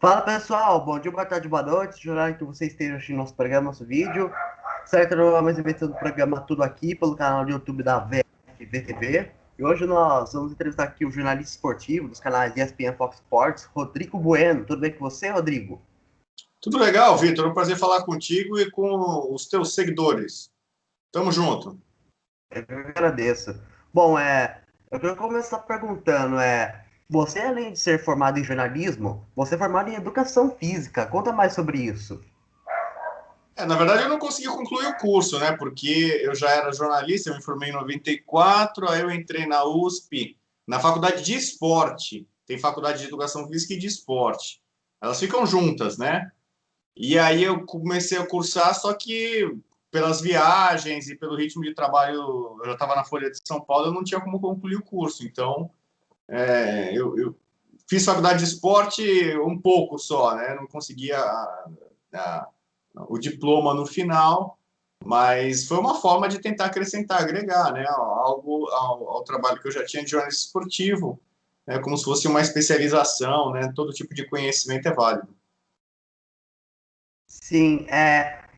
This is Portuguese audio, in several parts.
Fala pessoal, bom dia, boa tarde, boa noite, horário que vocês estejam assistindo nosso programa, nosso vídeo. Certo, mais uma edição do programa Tudo Aqui, pelo canal do YouTube da VFTV. E hoje nós vamos entrevistar aqui o jornalista esportivo dos canais ESPN Fox Sports, Rodrigo Bueno. Tudo bem com você, Rodrigo? Tudo legal, Vitor. É um prazer falar contigo e com os teus seguidores. Tamo junto. Eu agradeço. Bom, eu quero começar perguntando, você além de ser formado em jornalismo, você é formado em educação física. Conta mais sobre isso. Na verdade, eu não consegui concluir o curso, né? Porque eu já era jornalista, eu me formei em 94, aí eu entrei na USP, na faculdade de esporte. Tem faculdade de educação física e de esporte. Elas ficam juntas, né? E aí eu comecei a cursar, só que pelas viagens e pelo ritmo de trabalho, eu já estava na Folha de São Paulo, eu não tinha como concluir o curso. Então, eu fiz faculdade de esporte um pouco só, né? Não conseguia a, o diploma no final, mas foi uma forma de tentar acrescentar, agregar, né? Algo ao trabalho que eu já tinha de jornalista esportivo, né? Como se fosse uma especialização, né? Todo tipo de conhecimento é válido. Sim,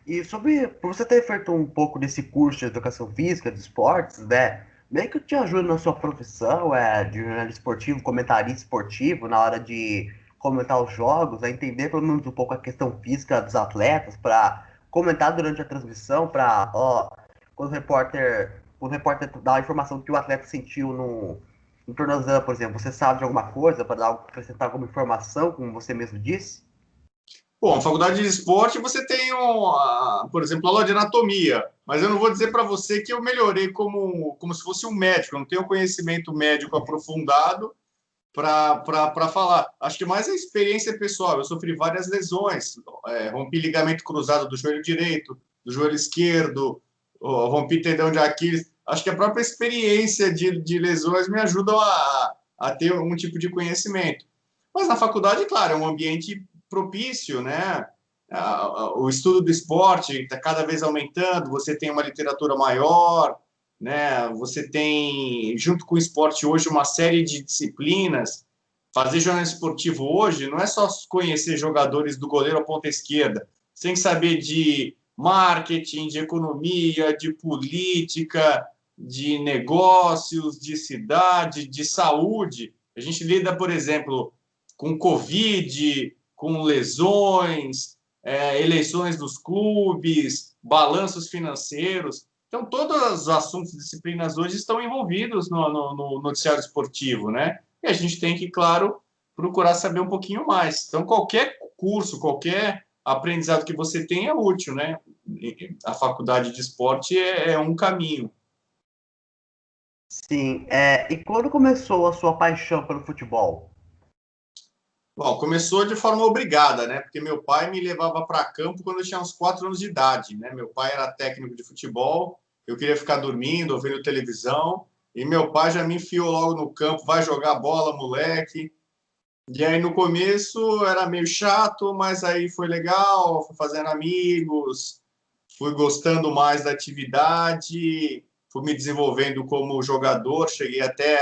e sobre, por você ter feito um pouco desse curso de educação física, de esportes, né, meio que te ajuda na sua profissão, de jornalista esportivo, comentarista esportivo, na hora de comentar os jogos, a entender pelo menos um pouco a questão física dos atletas, para comentar durante a transmissão, para, ó, quando o repórter dá a informação que o atleta sentiu no tornozelo, por exemplo, você sabe de alguma coisa, para acrescentar alguma informação, como você mesmo disse? Bom, faculdade de esporte você tem, por exemplo, aula de anatomia, mas eu não vou dizer para você que eu melhorei como se fosse um médico, eu não tenho conhecimento médico aprofundado para falar. Acho que mais a experiência pessoal. Eu sofri várias lesões, rompi ligamento cruzado do joelho direito, do joelho esquerdo, rompi tendão de Aquiles. Acho que a própria experiência de lesões me ajuda a ter um tipo de conhecimento. Mas na faculdade, claro, é um ambiente propício, né? O estudo do esporte está cada vez aumentando, você tem uma literatura maior, né? Você tem, junto com o esporte hoje, uma série de disciplinas. Fazer jornalismo esportivo hoje não é só conhecer jogadores do goleiro à ponta esquerda. Você tem que saber de marketing, de economia, de política, de negócios, de cidade, de saúde. A gente lida, por exemplo, com Covid, com lesões, eleições dos clubes, balanços financeiros. Então, todos os assuntos e disciplinas hoje estão envolvidos no noticiário esportivo, né? E a gente tem que, claro, procurar saber um pouquinho mais. Então, qualquer curso, qualquer aprendizado que você tenha é útil, né? A faculdade de esporte é um caminho. Sim, e quando começou a sua paixão pelo futebol? Bom, começou de forma obrigada, né? Porque meu pai me levava para campo quando eu tinha uns 4 anos de idade, né? Meu pai era técnico de futebol, eu queria ficar dormindo, ouvindo televisão, e meu pai já me enfiou logo no campo, vai jogar bola, moleque. E aí no começo era meio chato, mas aí foi legal, fui fazendo amigos, fui gostando mais da atividade, fui me desenvolvendo como jogador, cheguei até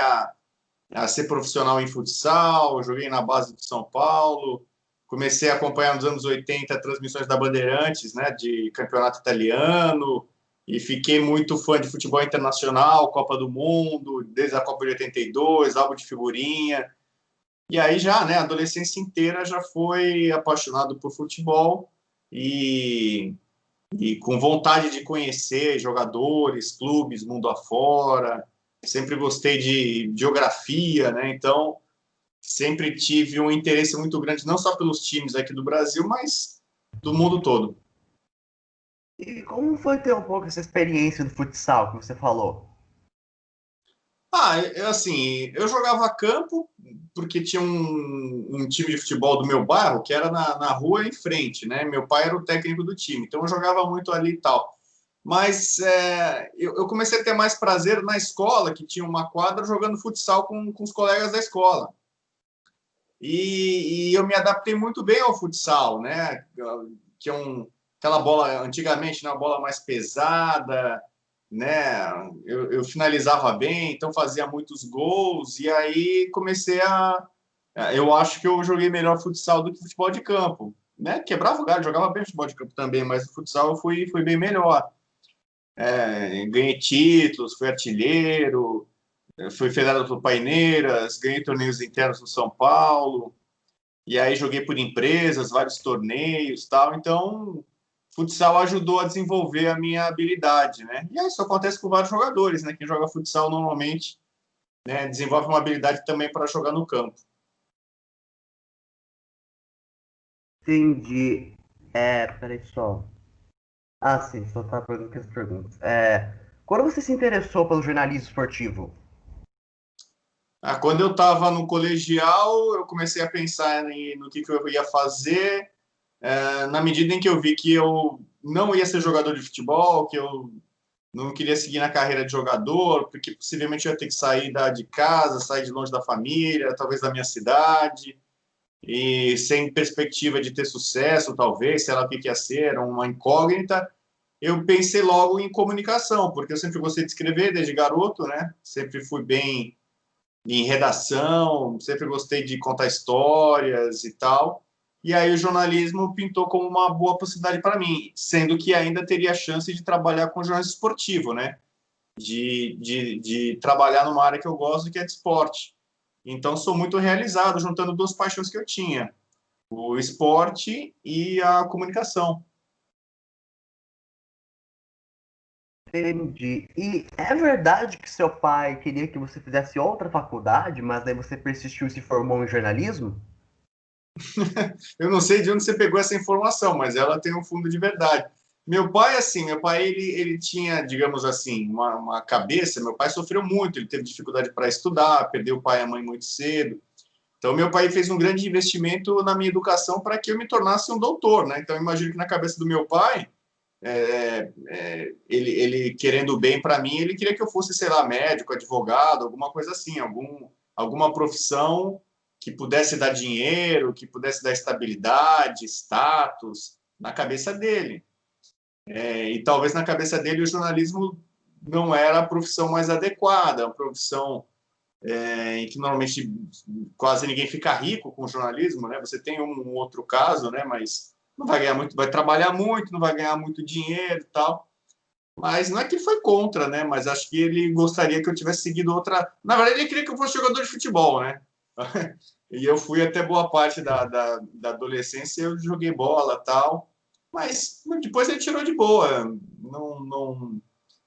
a ser profissional em futsal, joguei na base de São Paulo, comecei a acompanhar nos anos 80 transmissões da Bandeirantes, né, de campeonato italiano, e fiquei muito fã de futebol internacional, Copa do Mundo, desde a Copa de 82, álbum de figurinha. E aí já, né, a adolescência inteira já foi apaixonado por futebol e, e com vontade de conhecer jogadores, clubes, mundo afora. Sempre gostei de geografia, né? Então, sempre tive um interesse muito grande, não só pelos times aqui do Brasil, mas do mundo todo. E como foi ter um pouco essa experiência do futsal que você falou? Assim, eu jogava campo, porque tinha um time de futebol do meu bairro que era na rua em frente, né? Meu pai era o técnico do time, então eu jogava muito ali e tal. Mas eu comecei a ter mais prazer na escola, que tinha uma quadra jogando futsal com os colegas da escola. E eu me adaptei muito bem ao futsal, né? Que é aquela bola, antigamente, né, uma bola mais pesada, né? Eu finalizava bem, então fazia muitos gols, e aí comecei Eu acho que eu joguei melhor futsal do que futebol de campo, né? Quebrava o galho, jogava bem futebol de campo também, mas no futsal eu fui bem melhor. Ganhei títulos, fui artilheiro, fui federado pelo Paineiras, ganhei torneios internos no São Paulo, e aí joguei por empresas, vários torneios, tal. Então, futsal ajudou a desenvolver a minha habilidade, né? E isso acontece com vários jogadores, né? Quem joga futsal normalmente, né, desenvolve uma habilidade também para jogar no campo. Entendi. Peraí só. Ah, sim, só tá perguntando as perguntas. Quando você se interessou pelo jornalismo esportivo? Quando eu estava no colegial, eu comecei a pensar no que eu ia fazer, na medida em que eu vi que eu não ia ser jogador de futebol, que eu não queria seguir na carreira de jogador, porque possivelmente eu ia ter que sair de casa, sair de longe da família, talvez da minha cidade, e sem perspectiva de ter sucesso, talvez, sei lá o que ia ser, era uma incógnita. Eu pensei logo em comunicação, porque eu sempre gostei de escrever desde garoto, né? Sempre fui bem em redação, sempre gostei de contar histórias e tal. E aí o jornalismo pintou como uma boa possibilidade para mim, sendo que ainda teria a chance de trabalhar com jornalismo esportivo, né? De trabalhar numa área que eu gosto, que é de esporte. Então, sou muito realizado juntando duas paixões que eu tinha, o esporte e a comunicação. Entendi. E é verdade que seu pai queria que você fizesse outra faculdade, mas daí você persistiu e se formou em jornalismo? Eu não sei de onde você pegou essa informação, mas ela tem um fundo de verdade. Meu pai, assim, meu pai, ele tinha, digamos assim, uma cabeça. Meu pai sofreu muito, ele teve dificuldade para estudar, perdeu o pai e a mãe muito cedo. Então, meu pai fez um grande investimento na minha educação para que eu me tornasse um doutor, né? Então, imagino que na cabeça do meu pai, ele querendo o bem para mim, ele queria que eu fosse, sei lá, médico, advogado, alguma coisa assim, alguma profissão que pudesse dar dinheiro, que pudesse dar estabilidade, status, na cabeça dele. E talvez na cabeça dele o jornalismo não era a profissão mais adequada, a profissão em que normalmente quase ninguém fica rico com o jornalismo, né? Você tem um outro caso, né? Mas não vai ganhar muito, vai trabalhar muito, não vai ganhar muito dinheiro e tal. Mas não é que foi contra, né? Mas acho que ele gostaria que eu tivesse seguido outra. Na verdade, ele queria que eu fosse jogador de futebol, né? E eu fui até boa parte da adolescência, eu joguei bola tal. Mas depois ele tirou de boa. Não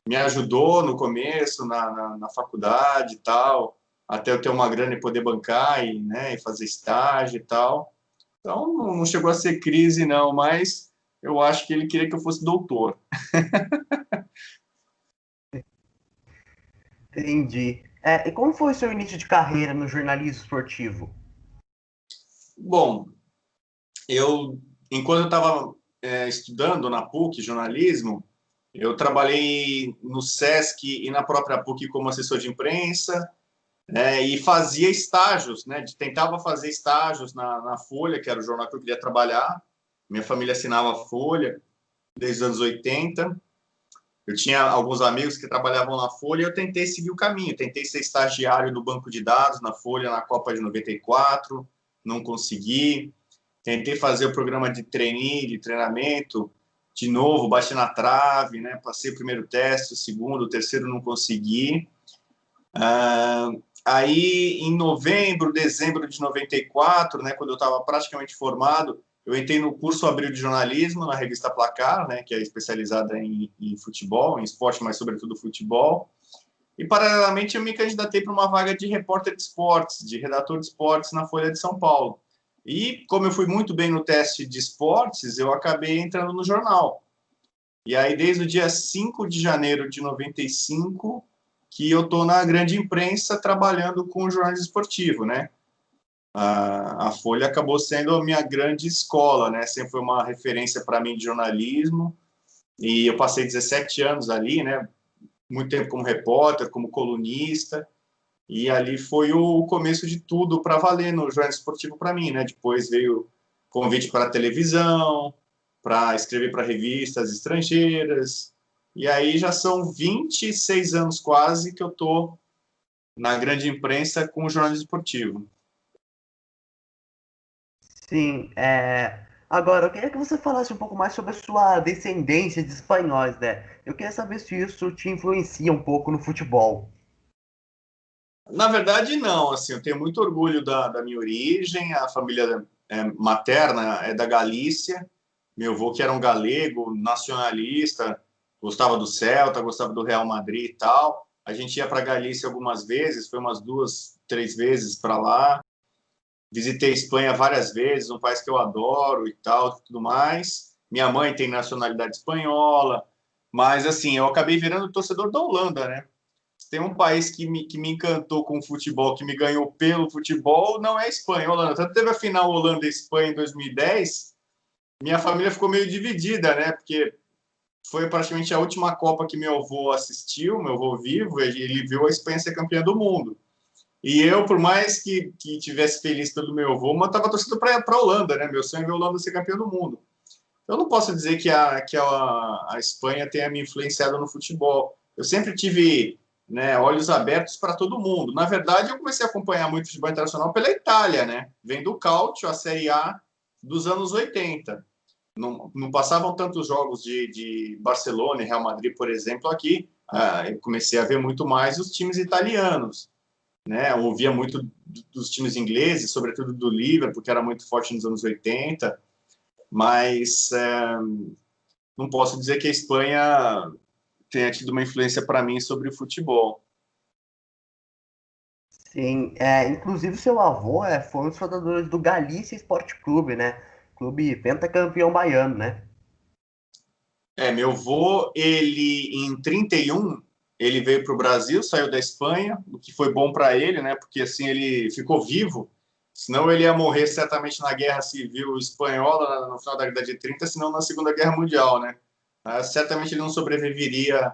me ajudou no começo, na faculdade e tal, até eu ter uma grana e poder bancar e fazer estágio e tal. Então, não chegou a ser crise, não, mas eu acho que ele queria que eu fosse doutor. Entendi. E como foi o seu início de carreira no jornalismo esportivo? Bom, enquanto eu estava estudando na PUC, jornalismo, eu trabalhei no SESC e na própria PUC como assessor de imprensa, e fazia estágios, né? Tentava fazer estágios na Folha, que era o jornal que eu queria trabalhar. Minha família assinava a Folha desde os anos 80. Eu tinha alguns amigos que trabalhavam na Folha e eu tentei seguir o caminho. Tentei ser estagiário do banco de dados na Folha na Copa de 94, não consegui. Tentei fazer o programa de trainee, de treinamento, de novo, bati na trave, né? Passei o primeiro teste, o segundo, o terceiro não consegui. Aí, em novembro, dezembro de 94, né, quando eu estava praticamente formado, eu entrei no curso Abril de Jornalismo, na revista Placar, né, que é especializada em futebol, em esporte, mas sobretudo futebol. E, paralelamente, eu me candidatei para uma vaga de repórter de esportes, de redator de esportes na Folha de São Paulo. E, como eu fui muito bem no teste de esportes, eu acabei entrando no jornal. E aí, desde o dia 5 de janeiro de 95, que eu estou na grande imprensa trabalhando com o jornalismo esportivo, né? A Folha acabou sendo a minha grande escola, né? Sempre foi uma referência para mim de jornalismo. E eu passei 17 anos ali, né? Muito tempo como repórter, como colunista. E ali foi o começo de tudo para valer no jornalismo esportivo para mim, né? Depois veio convite para a televisão, para escrever para revistas estrangeiras. E aí já são 26 anos quase que eu estou na grande imprensa com o jornalismo esportivo. Sim, agora eu queria que você falasse um pouco mais sobre a sua descendência de espanhóis, né? Eu queria saber se isso te influencia um pouco no futebol. Na verdade, não. Assim, eu tenho muito orgulho da minha origem. A família materna é da Galícia. Meu avô, que era um galego, nacionalista, gostava do Celta, gostava do Real Madrid e tal. A gente ia para a Galícia algumas vezes, foi umas duas, três vezes para lá. Visitei a Espanha várias vezes, um país que eu adoro e tal, tudo mais. Minha mãe tem nacionalidade espanhola, mas assim, eu acabei virando torcedor da Holanda, né? Se tem um país que me encantou com o futebol, que me ganhou pelo futebol, não é a Espanha, a Holanda. Tanto teve a final Holanda e Espanha em 2010, minha família ficou meio dividida, né? Porque foi praticamente a última Copa que meu avô assistiu, meu avô vivo, ele viu a Espanha ser campeã do mundo. E eu, por mais que tivesse feliz pelo meu avô, mas estava torcendo para a Holanda, né? Meu sonho é ver a Holanda ser campeã do mundo. Eu não posso dizer que a Espanha tenha me influenciado no futebol. Eu sempre tive, né, olhos abertos para todo mundo. Na verdade, eu comecei a acompanhar muito futebol internacional pela Itália, né? Vendo o Calcio, a Série A dos anos 80. Não passavam tantos jogos de Barcelona e Real Madrid, por exemplo, aqui. Eu comecei a ver muito mais os times italianos, né? Eu ouvia muito dos times ingleses, sobretudo do Liverpool, que era muito forte nos anos 80, mas não posso dizer que a Espanha tenha tido uma influência para mim sobre o futebol. Sim, inclusive seu avô foi um dos fundadores do Galícia Esporte Clube, né? Clube pentacampeão baiano, né? Meu avô, ele em 31, ele veio para o Brasil, saiu da Espanha, o que foi bom para ele, né? Porque assim ele ficou vivo, senão ele ia morrer certamente na Guerra Civil Espanhola no final da década de 30, senão na Segunda Guerra Mundial, né? Certamente ele não sobreviveria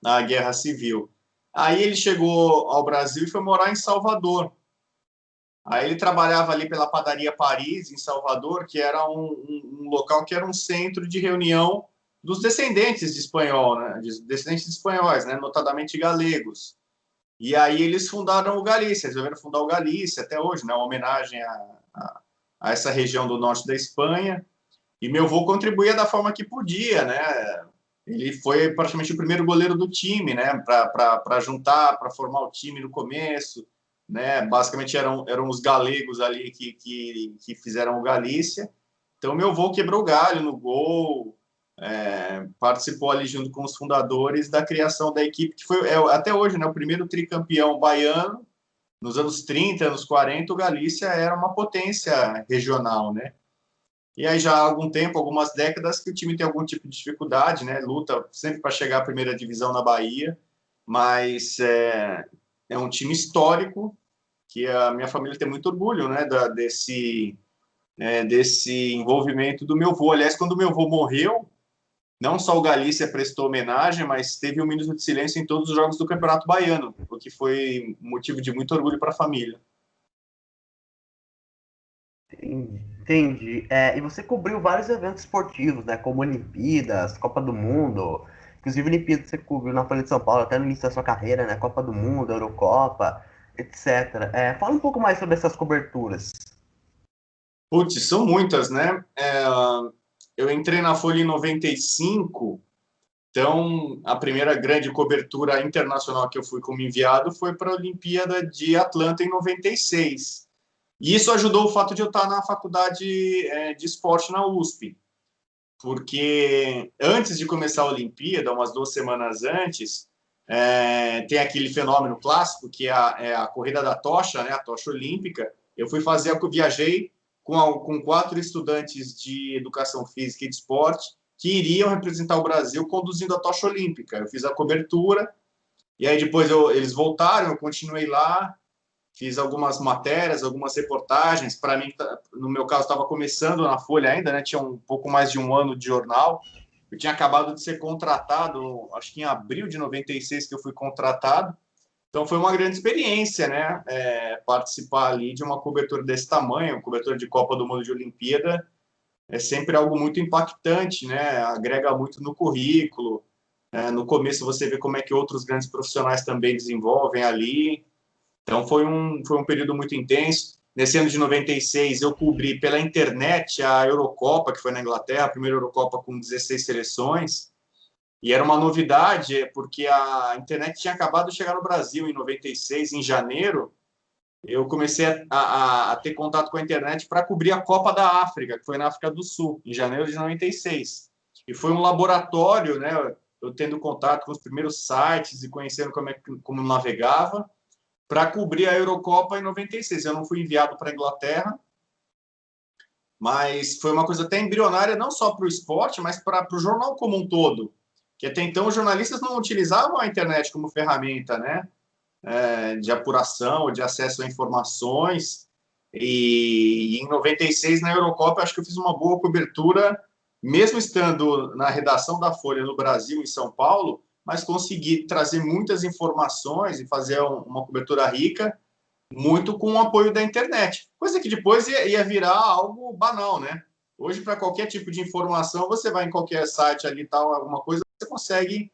à Guerra Civil. Aí ele chegou ao Brasil e foi morar em Salvador. Aí ele trabalhava ali pela Padaria Paris, em Salvador, que era um local que era um centro de reunião dos descendentes de espanhol, né? Descendentes de espanhóis, né? Notadamente galegos. E aí eles fundaram o Galícia, eles resolveram fundar o Galícia até hoje, né? Uma homenagem a essa região do norte da Espanha. E meu avô contribuía da forma que podia, né? Ele foi praticamente o primeiro goleiro do time, né? Para juntar, para formar o time no começo, né? Basicamente eram os galegos ali que fizeram o Galícia. Então meu avô quebrou o galho no gol, participou ali junto com os fundadores da criação da equipe que foi até hoje, né? O primeiro tricampeão baiano. Nos anos 30, anos 40, o Galícia era uma potência regional, né? E aí já há algum tempo, algumas décadas, que o time tem algum tipo de dificuldade, né? Luta sempre para chegar à primeira divisão na Bahia, mas é um time histórico que a minha família tem muito orgulho, né? Desse envolvimento do meu avô. Aliás, quando o meu avô morreu, não só o Galícia prestou homenagem, mas teve um minuto de silêncio em todos os jogos do Campeonato Baiano, o que foi motivo de muito orgulho para a família. Entendi. E você cobriu vários eventos esportivos, né? Como Olimpíadas, Copa do Mundo. Inclusive, Olimpíadas você cobriu na Folha de São Paulo até no início da sua carreira, né? Copa do Mundo, Eurocopa, etc. Fala um pouco mais sobre essas coberturas. Putz, são muitas, né? Eu entrei na Folha em 95. Então, a primeira grande cobertura internacional que eu fui como enviado foi para a Olimpíada de Atlanta em 96. E isso ajudou o fato de eu estar na faculdade de esporte na USP, porque antes de começar a Olimpíada, umas 2 semanas antes, tem aquele fenômeno clássico que é a corrida da tocha, né, a tocha olímpica. Eu viajei com 4 estudantes de educação física e de esporte que iriam representar o Brasil conduzindo a tocha olímpica. Eu fiz a cobertura e aí depois eles voltaram, eu continuei lá, fiz algumas matérias, algumas reportagens. Para mim, no meu caso, estava começando na Folha ainda, né? Tinha um pouco mais de um ano de jornal. Eu tinha acabado de ser contratado, acho que em abril de 96 que eu fui contratado. Então foi uma grande experiência, né? Participar ali de uma cobertura desse tamanho, cobertura de Copa do Mundo, de Olimpíada, é sempre algo muito impactante, né? Agrega muito no currículo. No começo você vê como é que outros grandes profissionais também desenvolvem ali. Então foi um período muito intenso. Nesse ano de 96, eu cobri pela internet a Eurocopa, que foi na Inglaterra, a primeira Eurocopa com 16 seleções. E era uma novidade, porque a internet tinha acabado de chegar no Brasil em 96, em janeiro. Eu comecei a ter contato com a internet para cobrir a Copa da África, que foi na África do Sul, em janeiro de 96. E foi um laboratório, né? Eu tendo contato com os primeiros sites e conhecendo como navegava, para cobrir a Eurocopa em 96. Eu não fui enviado para a Inglaterra, mas foi uma coisa até embrionária, não só para o esporte, mas para o jornal como um todo. Que até então os jornalistas não utilizavam a internet como ferramenta, né? De apuração, de acesso a informações. E em 96, na Eurocopa, acho que eu fiz uma boa cobertura, mesmo estando na redação da Folha no Brasil, em São Paulo, mas consegui trazer muitas informações e fazer uma cobertura rica, muito com o apoio da internet. Coisa que depois ia virar algo banal, né? Hoje, para qualquer tipo de informação, você vai em qualquer site ali, tal, alguma coisa, você consegue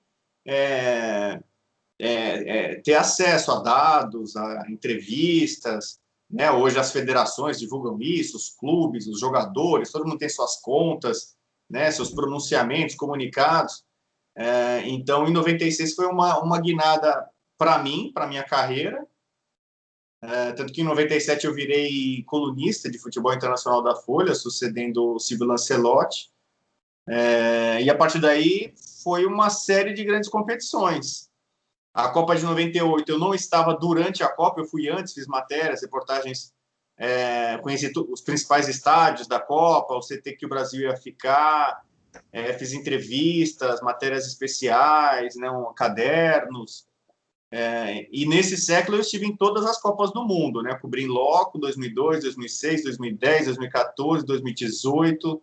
ter acesso a dados, a entrevistas, né? Hoje as federações divulgam isso, os clubes, os jogadores, todo mundo tem suas contas, né? Seus pronunciamentos, comunicados. Então, em 96 foi uma guinada para mim, para minha carreira, tanto que em 97 eu virei colunista de futebol internacional da Folha, sucedendo o Silvio Lancelotti, e a partir daí foi uma série de grandes competições. A Copa de 98 eu não estava durante a Copa, eu fui antes, fiz matérias, reportagens, conheci os principais estádios da Copa, o CT que o Brasil ia ficar, fiz entrevistas, matérias especiais, né, cadernos, e nesse século eu estive em todas as Copas do Mundo, né, cobri em loco 2002, 2006, 2010, 2014, 2018,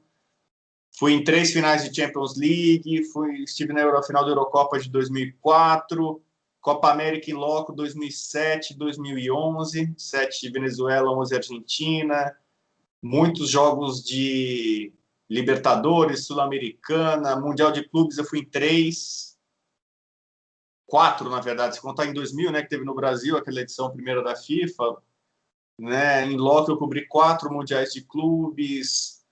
fui em 3 finais de Champions League, estive na final da Eurocopa de 2004, Copa América em loco 2007, 2011, 7 de Venezuela, 11 Argentina, muitos jogos de Libertadores, Sul-Americana, Mundial de Clubes eu fui em 3, 4 na verdade, se contar em 2000, né, que teve no Brasil aquela edição primeira da FIFA, né, em loco eu cobri 4 Mundiais de Clubes,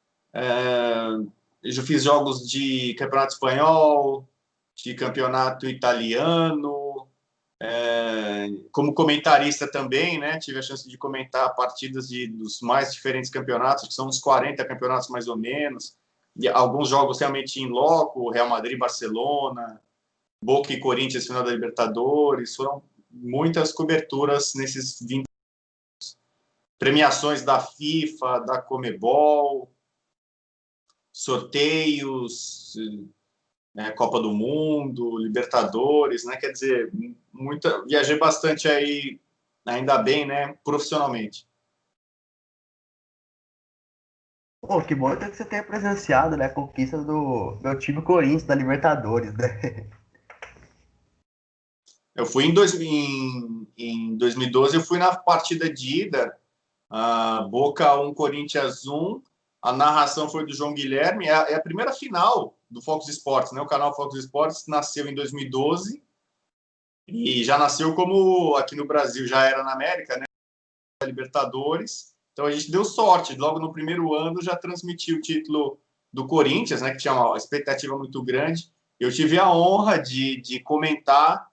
eu já fiz jogos de Campeonato Espanhol, de Campeonato Italiano, como comentarista também, né? Tive a chance de comentar partidas dos mais diferentes campeonatos, que são uns 40 campeonatos mais ou menos, e alguns jogos realmente em loco, Real Madrid, Barcelona, Boca e Corinthians, final da Libertadores, foram muitas coberturas nesses 20 premiações da FIFA, da Comebol, sorteios, Copa do Mundo, Libertadores, né? Quer dizer, viajei bastante aí, ainda bem, né? Profissionalmente. Pô, que bom então que você tenha presenciado, né, a conquista do meu time Corinthians da Libertadores, né? Eu fui em 2012, eu fui na partida de ida, Boca 1, Corinthians 1, a narração foi do João Guilherme, é a primeira final do Fox Sports, né? O canal Fox Sports nasceu em 2012 e já nasceu como aqui no Brasil, já era na América, né? Libertadores. Então a gente deu sorte, logo no primeiro ano já transmitiu o título do Corinthians, né? Que tinha uma expectativa muito grande. Eu tive a honra de comentar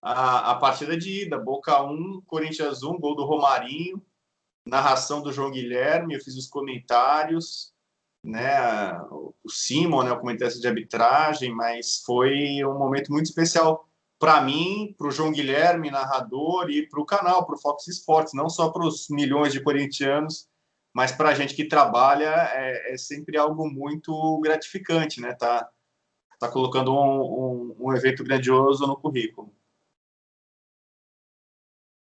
a partida de ida, Boca 1, Corinthians 1, gol do Romarinho, narração do João Guilherme, eu fiz os comentários, né, o Simon, né, o comentarista de arbitragem, mas foi um momento muito especial para mim, para o João Guilherme, narrador, e para o canal, para o Fox Sports, não só para os milhões de corintianos, mas para a gente que trabalha, é sempre algo muito gratificante, né, tá colocando um evento grandioso no currículo.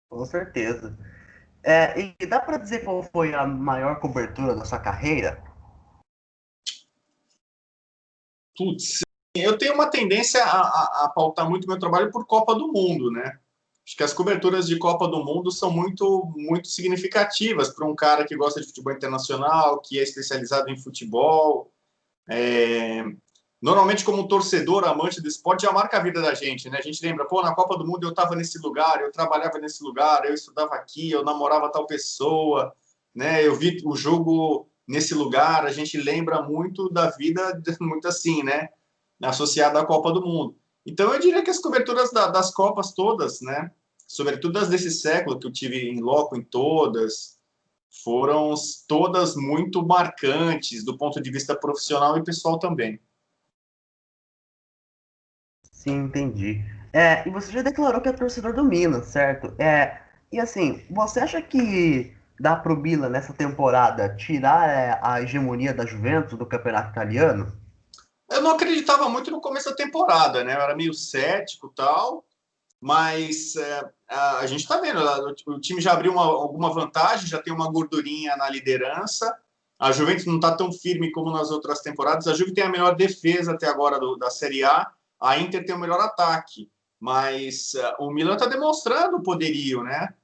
Com certeza. E dá para dizer qual foi a maior cobertura da sua carreira? Putz, eu tenho uma tendência a pautar muito meu trabalho por Copa do Mundo, né? Acho que as coberturas de Copa do Mundo são muito, muito significativas para um cara que gosta de futebol internacional, que é especializado em futebol. Normalmente, como torcedor, amante do esporte, já marca a vida da gente, né? A gente lembra, pô, na Copa do Mundo eu estava nesse lugar, eu trabalhava nesse lugar, eu estudava aqui, eu namorava tal pessoa, né? Eu vi o jogo nesse lugar, a gente lembra muito da vida, muito assim, né? Associada à Copa do Mundo. Então, eu diria que as coberturas das Copas todas, né? Sobretudo as desse século, que eu tive em loco em todas, foram todas muito marcantes do ponto de vista profissional e pessoal também. Sim, entendi. E você já declarou que é torcedor do Milan, certo? E assim, você acha que dá pro Milan nessa temporada tirar a hegemonia da Juventus do campeonato italiano? Eu não acreditava muito no começo da temporada, né? Eu era meio cético e tal, mas a gente está vendo, o time já abriu alguma vantagem, já tem uma gordurinha na liderança. A Juventus não está tão firme como nas outras temporadas. A Juve tem a melhor defesa até agora da Série A Inter tem o melhor ataque, mas o Milan está demonstrando o poderio, né?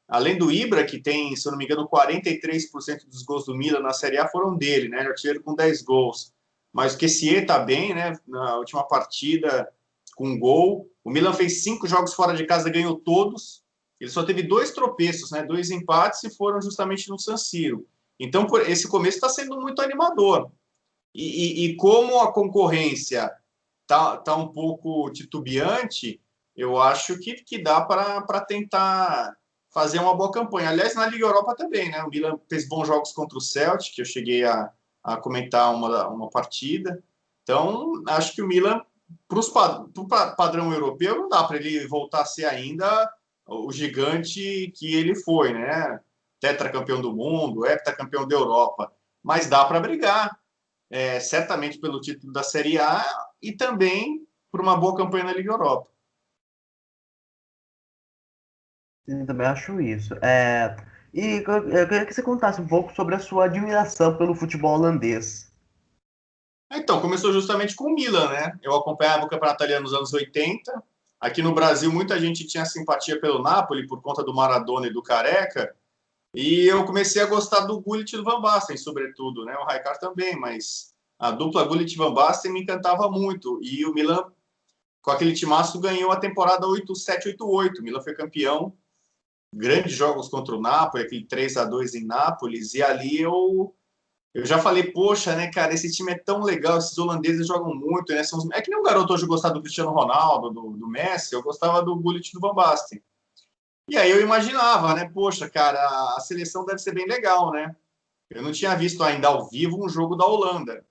Além do Ibra, que tem, se eu não me engano, 43% dos gols do Milan na Série A foram dele, né? Ele é artilheiro com 10 gols. Mas o Kessié está bem, né? Na última partida, com um gol. O Milan fez 5 jogos fora de casa, ganhou todos. Ele só teve 2 tropeços, né? 2 empates e foram justamente no San Siro. Então, esse começo está sendo muito animador. E como a concorrência tá um pouco titubeante, eu acho que dá para tentar fazer uma boa campanha. Aliás, na Liga Europa também, né? O Milan fez bons jogos contra o Celtic, que eu cheguei a comentar uma partida. Então, acho que o Milan, para o padrão europeu, não dá para ele voltar a ser ainda o gigante que ele foi, né? Tetracampeão do mundo, heptacampeão da Europa. Mas dá para brigar, certamente pelo título da Série A e também por uma boa campanha na Liga Europa. Sim, também acho isso. Eu queria que você contasse um pouco sobre a sua admiração pelo futebol holandês. Então, começou justamente com o Milan, né? Eu acompanhava o campeonato italiano nos anos 80. Aqui no Brasil, muita gente tinha simpatia pelo Napoli por conta do Maradona e do Careca. E eu comecei a gostar do Gullit e do Van Basten, sobretudo, né? O Rijkaard também, mas a dupla Gullit e Van Basten me encantava muito. E o Milan, com aquele timaço, ganhou a temporada 87-88. O Milan foi campeão, grandes jogos contra o Napoli, aquele 3-2 em Nápoles, e ali eu já falei, poxa, né, cara, esse time é tão legal, esses holandeses jogam muito, né? É que nem um garoto hoje gostar do Cristiano Ronaldo, do Messi, eu gostava do Gullit e do Van Basten. E aí eu imaginava, né, poxa, cara, a seleção deve ser bem legal, né? Eu não tinha visto ainda ao vivo um jogo da Holanda.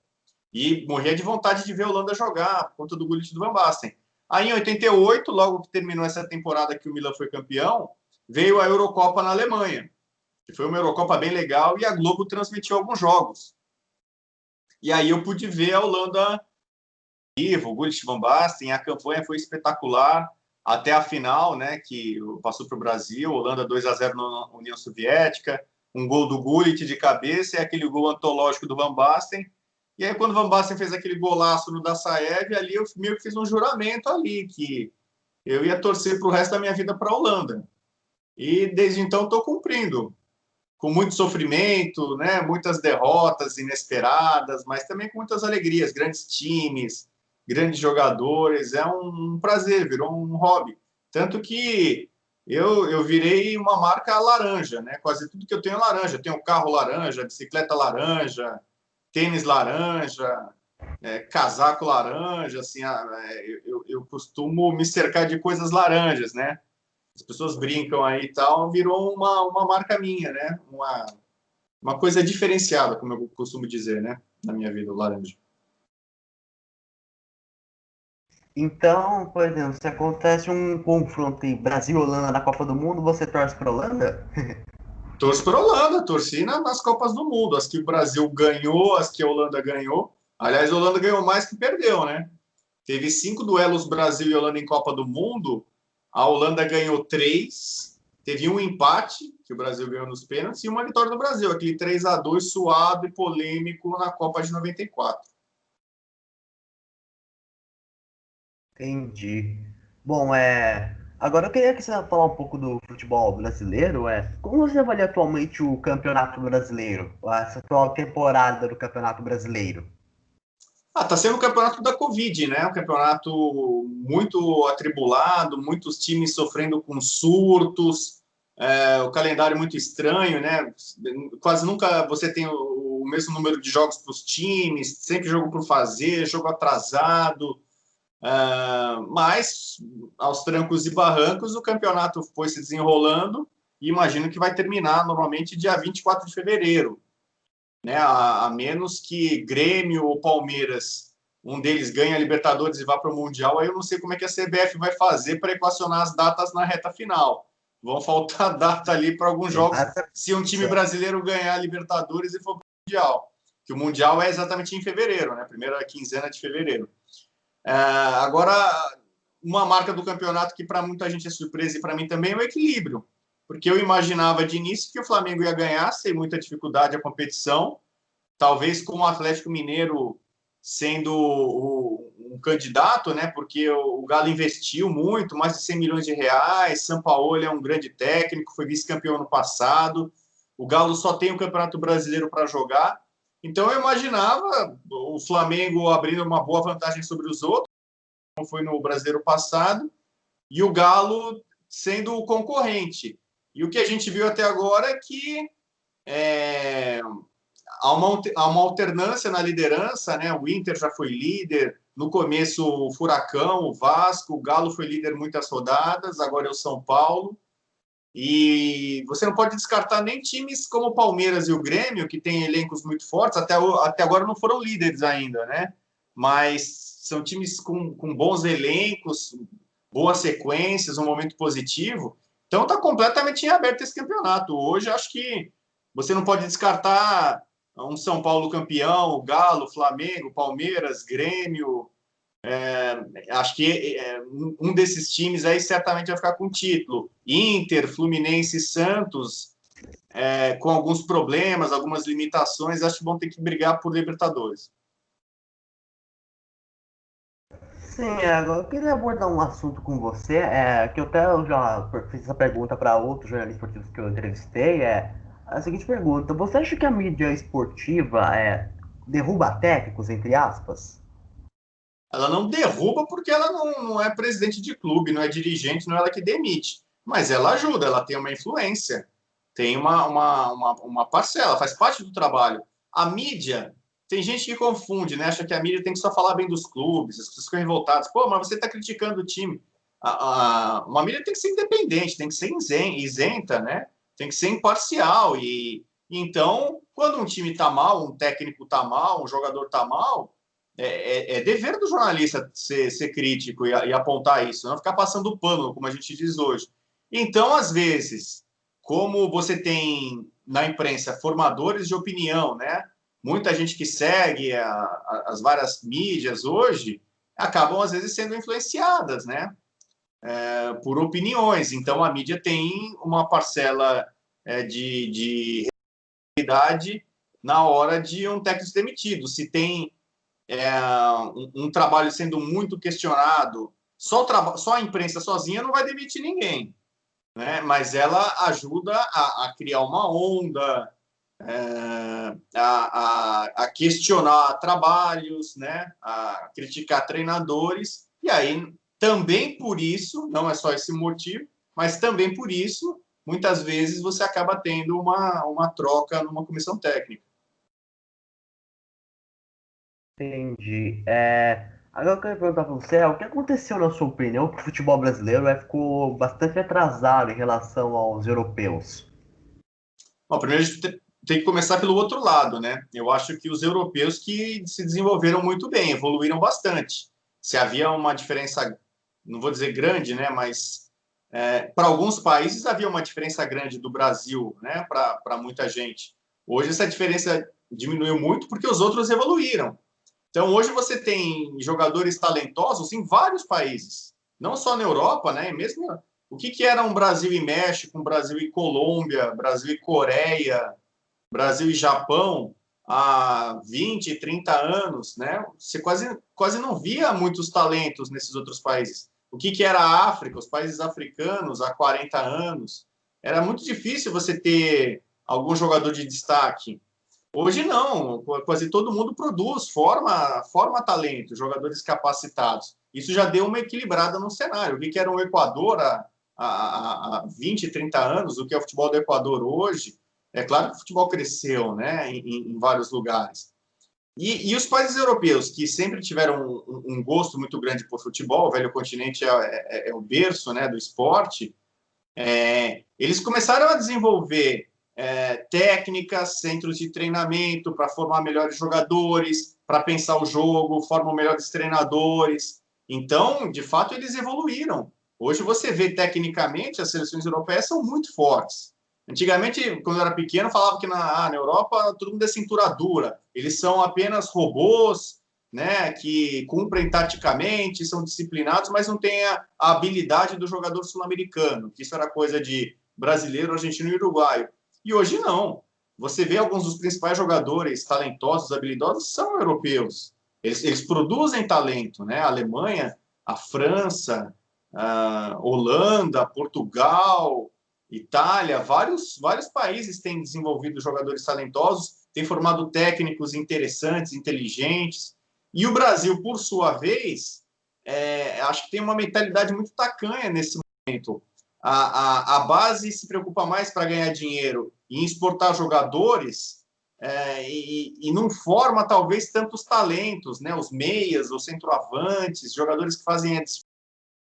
E morria de vontade de ver a Holanda jogar, por conta do Gullit e do Van Basten. Aí em 88, logo que terminou essa temporada que o Milan foi campeão, veio a Eurocopa na Alemanha, que foi uma Eurocopa bem legal, e a Globo transmitiu alguns jogos. E aí eu pude ver a Holanda vivo, o Gullit Van Basten, a campanha foi espetacular, até a final, né, que passou para o Brasil, Holanda 2-0 na União Soviética, um gol do Gullit de cabeça e aquele gol antológico do Van Basten. E aí, quando o Van Basten fez aquele golaço no Dassaev, ali eu meio que fiz um juramento ali, que eu ia torcer para o resto da minha vida para a Holanda. E desde então estou cumprindo, com muito sofrimento, né? Muitas derrotas inesperadas, mas também com muitas alegrias, grandes times, grandes jogadores. É um prazer, virou um hobby. Tanto que eu virei uma marca laranja, né? Quase tudo que eu tenho é laranja. Eu tenho carro laranja, bicicleta laranja, tênis laranja, casaco laranja, assim, eu costumo me cercar de coisas laranjas, né? As pessoas brincam aí e tal, virou uma marca minha, né? Uma coisa diferenciada, como eu costumo dizer, né? Na minha vida, o laranja. Então, por exemplo, se acontece um confronto em Brasil e Holanda na Copa do Mundo, você torce para Holanda? Torço para a Holanda, torci nas Copas do Mundo, as que o Brasil ganhou, as que a Holanda ganhou. Aliás, a Holanda ganhou mais que perdeu, né? Teve 5 duelos Brasil e Holanda em Copa do Mundo. A Holanda ganhou 3. Teve um empate, que o Brasil ganhou nos pênaltis, e uma vitória do Brasil, aquele 3-2 suado e polêmico na Copa de 94. Entendi. Bom, agora eu queria que você falar um pouco do futebol brasileiro. Como você avalia atualmente o Campeonato Brasileiro? Essa atual temporada do Campeonato Brasileiro? Tá sendo o campeonato da Covid, né? Um campeonato muito atribulado, muitos times sofrendo com surtos. o calendário muito estranho, né? Quase nunca você tem o mesmo número de jogos para os times, sempre jogo por fazer, jogo atrasado. Mas, aos trancos e barrancos, o campeonato foi se desenrolando e imagino que vai terminar normalmente dia 24 de fevereiro, né? A menos que Grêmio ou Palmeiras, um deles ganhe a Libertadores e vá para o Mundial, aí eu não sei como é que a CBF vai fazer para equacionar as datas na reta final. Vão faltar data ali para alguns jogos se um time brasileiro ganhar a Libertadores e for para o Mundial. Que o Mundial é exatamente em fevereiro, né? Primeira quinzena de fevereiro. Agora, uma marca do campeonato que para muita gente é surpresa e para mim também é o equilíbrio. Porque eu imaginava de início que o Flamengo ia ganhar sem muita dificuldade a competição, talvez com o Atlético Mineiro sendo um candidato, né? Porque o Galo investiu muito, mais de 100 milhões de reais, Sampaoli é um grande técnico, foi vice-campeão no passado, o Galo só tem o Campeonato Brasileiro para jogar, então eu imaginava o Flamengo abrindo uma boa vantagem sobre os outros, como foi no Brasileiro passado, e o Galo sendo o concorrente. E o que a gente viu até agora é que há uma alternância na liderança, né? O Inter já foi líder, no começo o Furacão, o Vasco, o Galo foi líder muitas rodadas, agora é o São Paulo. E você não pode descartar nem times como o Palmeiras e o Grêmio, que têm elencos muito fortes, até agora não foram líderes ainda, né? Mas são times com bons elencos, boas sequências, um momento positivo. Então está completamente em aberto esse campeonato. Hoje acho que você não pode descartar um São Paulo campeão, o Galo, Flamengo, Palmeiras, Grêmio. Acho que um desses times aí certamente vai ficar com título. Inter, Fluminense e Santos, com alguns problemas, algumas limitações, acho que vão ter que brigar por Libertadores. Sim, agora eu queria abordar um assunto com você, que eu até já fiz essa pergunta para outros jornalistas esportivos que eu entrevistei, é a seguinte pergunta: você acha que a mídia esportiva derruba técnicos, entre aspas? Ela não derruba porque ela não é presidente de clube, não é dirigente, não é ela que demite. Mas ela ajuda, ela tem uma influência, tem uma parcela, faz parte do trabalho. A mídia, tem gente que confunde, né? Acha que a mídia tem que só falar bem dos clubes, as pessoas ficam revoltadas. Pô, mas você está criticando o time. Uma mídia tem que ser independente, tem que ser isenta, né? Tem que ser imparcial. E então, quando um time está mal, um técnico está mal, um jogador está mal, é dever do jornalista ser crítico e apontar isso, não ficar passando pano, como a gente diz hoje. Então, às vezes, como você tem na imprensa formadores de opinião, né? Muita gente que segue as várias mídias hoje acabam, às vezes, sendo influenciadas, né? Por opiniões. Então, a mídia tem uma parcela de realidade na hora de um técnico demitido. Se tem um trabalho sendo muito questionado, só a imprensa sozinha não vai demitir ninguém, né? Mas ela ajuda a criar uma onda, a questionar trabalhos, né? A criticar treinadores, e aí também por isso, não é só esse motivo, mas também por isso, muitas vezes você acaba tendo uma troca numa comissão técnica. Entendi. Agora eu quero perguntar para você, o que aconteceu, na sua opinião, que o futebol brasileiro ficou bastante atrasado em relação aos europeus? Bom, primeiro a gente tem que começar pelo outro lado, né? Eu acho que os europeus que se desenvolveram muito bem, evoluíram bastante. Se havia uma diferença, não vou dizer grande, né? Mas para alguns países havia uma diferença grande do Brasil, né? Para muita gente. Hoje essa diferença diminuiu muito porque os outros evoluíram. Então hoje você tem jogadores talentosos em vários países, não só na Europa, né? Mesmo o que era um Brasil e México, um Brasil e Colômbia, Brasil e Coreia, Brasil e Japão há 20, 30 anos, né? Você quase não via muitos talentos nesses outros países. O que era a África, os países africanos há 40 anos? Era muito difícil você ter algum jogador de destaque. Hoje não, quase todo mundo produz, forma talento, jogadores capacitados. Isso já deu uma equilibrada no cenário. O que era o Equador há há 20, 30 anos, o que é o futebol do Equador hoje. É claro que o futebol cresceu, né, em vários lugares. E os países europeus, que sempre tiveram um gosto muito grande por futebol, o velho continente é o berço, né, do esporte, eles começaram a desenvolver técnicas, centros de treinamento para formar melhores jogadores, para pensar o jogo, formam melhores treinadores. Então, de fato, eles evoluíram. Hoje você vê, tecnicamente, as seleções europeias são muito fortes. Antigamente, quando eu era pequeno, falava que na Europa todo mundo é cintura dura. Eles são apenas robôs, né, que cumprem taticamente, são disciplinados, mas não têm a habilidade do jogador sul-americano, que isso era coisa de brasileiro, argentino e uruguaio. E hoje não. Você vê alguns dos principais jogadores talentosos, habilidosos, são europeus. Eles produzem talento, né? A Alemanha, a França, a Holanda, Portugal, Itália, vários países têm desenvolvido jogadores talentosos, têm formado técnicos interessantes, inteligentes. E o Brasil, por sua vez, acho que tem uma mentalidade muito tacanha nesse momento. A base se preocupa mais para ganhar dinheiro e exportar jogadores e não forma, talvez, tantos talentos, né? Os meias, os centroavantes, jogadores que fazem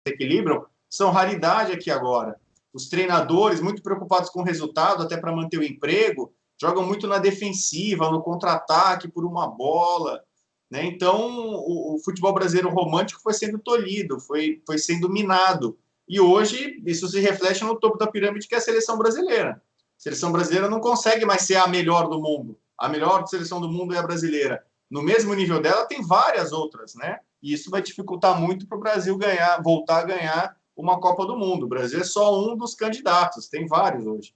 equilíbrio, são raridade aqui agora. Os treinadores, muito preocupados com o resultado, até para manter o emprego, jogam muito na defensiva, no contra-ataque, por uma bola. Né? Então, o futebol brasileiro romântico foi sendo tolhido, foi sendo minado. E hoje, isso se reflete no topo da pirâmide, que é a seleção brasileira. A seleção brasileira não consegue mais ser a melhor do mundo. A melhor seleção do mundo é a brasileira. No mesmo nível dela, tem várias outras, né? E isso vai dificultar muito para o Brasil voltar a ganhar uma Copa do Mundo. O Brasil é só um dos candidatos, tem vários hoje.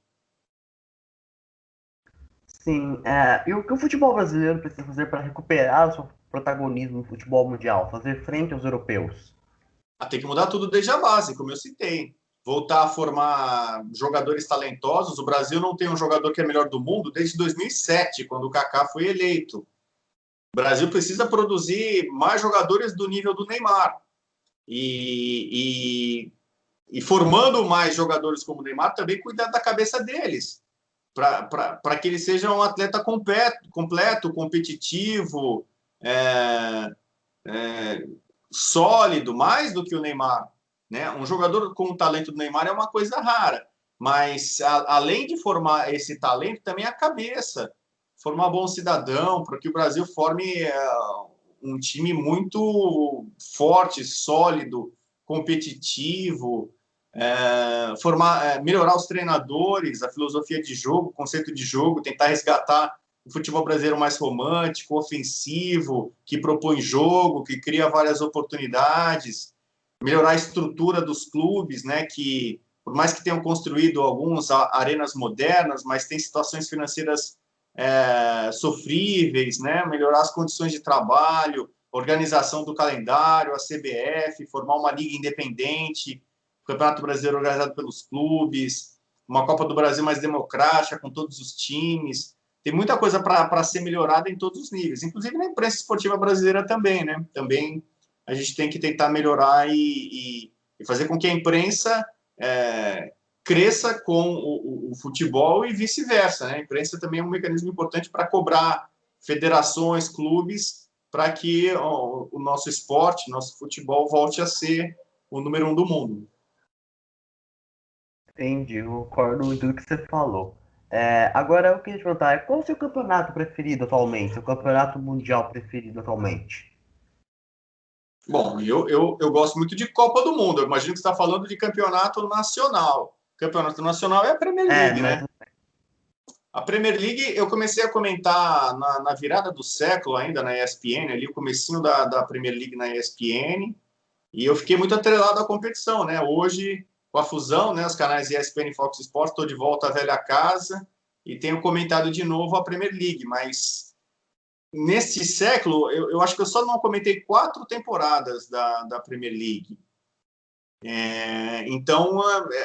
Sim, e o que o futebol brasileiro precisa fazer para recuperar o seu protagonismo no futebol mundial, fazer frente aos europeus? Tem que mudar tudo desde a base, como eu citei. Voltar a formar jogadores talentosos. O Brasil não tem um jogador que é melhor do mundo desde 2007, quando o Kaká foi eleito. O Brasil precisa produzir mais jogadores do nível do Neymar. E formando mais jogadores como o Neymar, também cuidar da cabeça deles, para que ele seja um atleta completo, competitivo, sólido, mais do que o Neymar. Né? Um jogador com o talento do Neymar é uma coisa rara, mas além de formar esse talento, também a cabeça, formar bom cidadão, para que o Brasil forme um time muito forte, sólido, competitivo, melhorar os treinadores, a filosofia de jogo, o conceito de jogo, tentar resgatar o futebol brasileiro mais romântico, ofensivo, que propõe jogo, que cria várias oportunidades, melhorar a estrutura dos clubes, né, que por mais que tenham construído algumas arenas modernas, mas tem situações financeiras sofríveis, né, melhorar as condições de trabalho, organização do calendário, a CBF, formar uma liga independente, o Campeonato Brasileiro organizado pelos clubes, uma Copa do Brasil mais democrática, com todos os times. Tem muita coisa para ser melhorada em todos os níveis, inclusive na imprensa esportiva brasileira também, né? Também a gente tem que tentar melhorar e fazer com que a imprensa cresça com o futebol e vice-versa, né? A imprensa também é um mecanismo importante para cobrar federações, clubes, para que o nosso esporte, nosso futebol volte a ser o número 1 do mundo. Entendi, eu concordo em tudo que você falou. Agora eu queria te perguntar, qual o seu campeonato preferido atualmente? Seu campeonato mundial preferido atualmente? Bom, eu gosto muito de Copa do Mundo. Eu imagino que você está falando de campeonato nacional. Campeonato nacional é a Premier League, Mas né? A Premier League eu comecei a comentar na virada do século ainda na ESPN, ali o comecinho da Premier League na ESPN, e eu fiquei muito atrelado à competição, né? Hoje, com a fusão, né, os canais ESPN e Fox Sports, estou de volta à velha casa e tenho comentado de novo a Premier League, mas nesse século, eu acho que eu só não comentei 4 temporadas da Premier League. Então,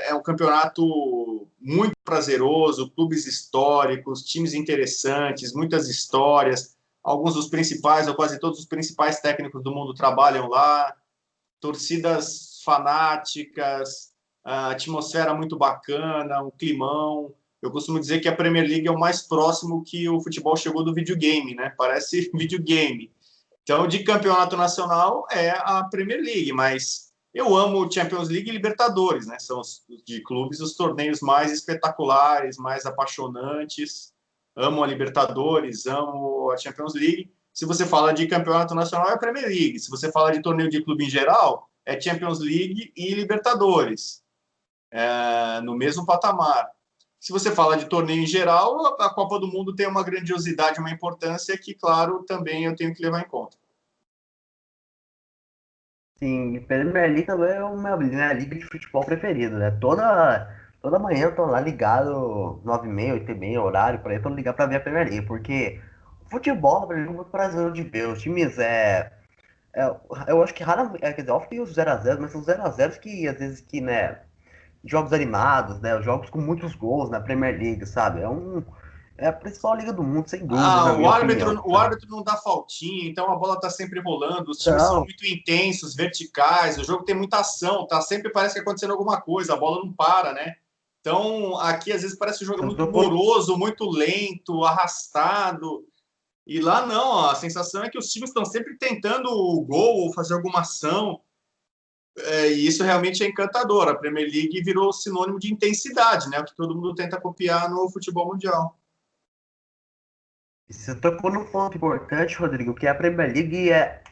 é um campeonato muito prazeroso, clubes históricos, times interessantes, muitas histórias. Alguns dos principais, ou quase todos os principais técnicos do mundo trabalham lá, torcidas fanáticas, a atmosfera muito bacana, um climão. Eu costumo dizer que a Premier League é o mais próximo que o futebol chegou do videogame, né? Parece videogame. Então, de campeonato nacional é a Premier League, mas eu amo Champions League e Libertadores, né? São os de clubes os torneios mais espetaculares, mais apaixonantes. Amo a Libertadores, amo a Champions League. Se você fala de campeonato nacional, é a Premier League. Se você fala de torneio de clube em geral, é Champions League e Libertadores, no mesmo patamar. Se você fala de torneio em geral, a Copa do Mundo tem uma grandiosidade, uma importância que, claro, também eu tenho que levar em conta. Sim, Premier League também é minha liga de futebol preferida, né? Toda manhã eu tô lá ligado, 9h30, 8h30, horário, por aí, eu tô ligado pra ver a Premier League, porque o futebol, por exemplo, é muito prazeroso de ver. Os times eu acho que raramente, quer dizer, óbvio que tem os 0x0, mas são 0x0 que, às vezes, que, né, jogos animados, né, jogos com muitos gols na Premier League, sabe? É a principal liga do mundo, sem dúvidas, na Ah, minha opinião, o sabe? árbitro não dá faltinha, então a bola está sempre rolando, os times são Então, muito intensos, verticais, o jogo tem muita ação, tá? Sempre parece que acontecendo alguma coisa, a bola não para, né? Então, aqui às vezes parece um jogo eu muito tô por... moroso, muito lento, arrastado. E lá não, a sensação é que os times estão sempre tentando o gol ou fazer alguma ação. E isso realmente é encantador. A Premier League virou sinônimo de intensidade, né? O que todo mundo tenta copiar no futebol mundial. Você tocou num ponto importante, Rodrigo, que a Premier League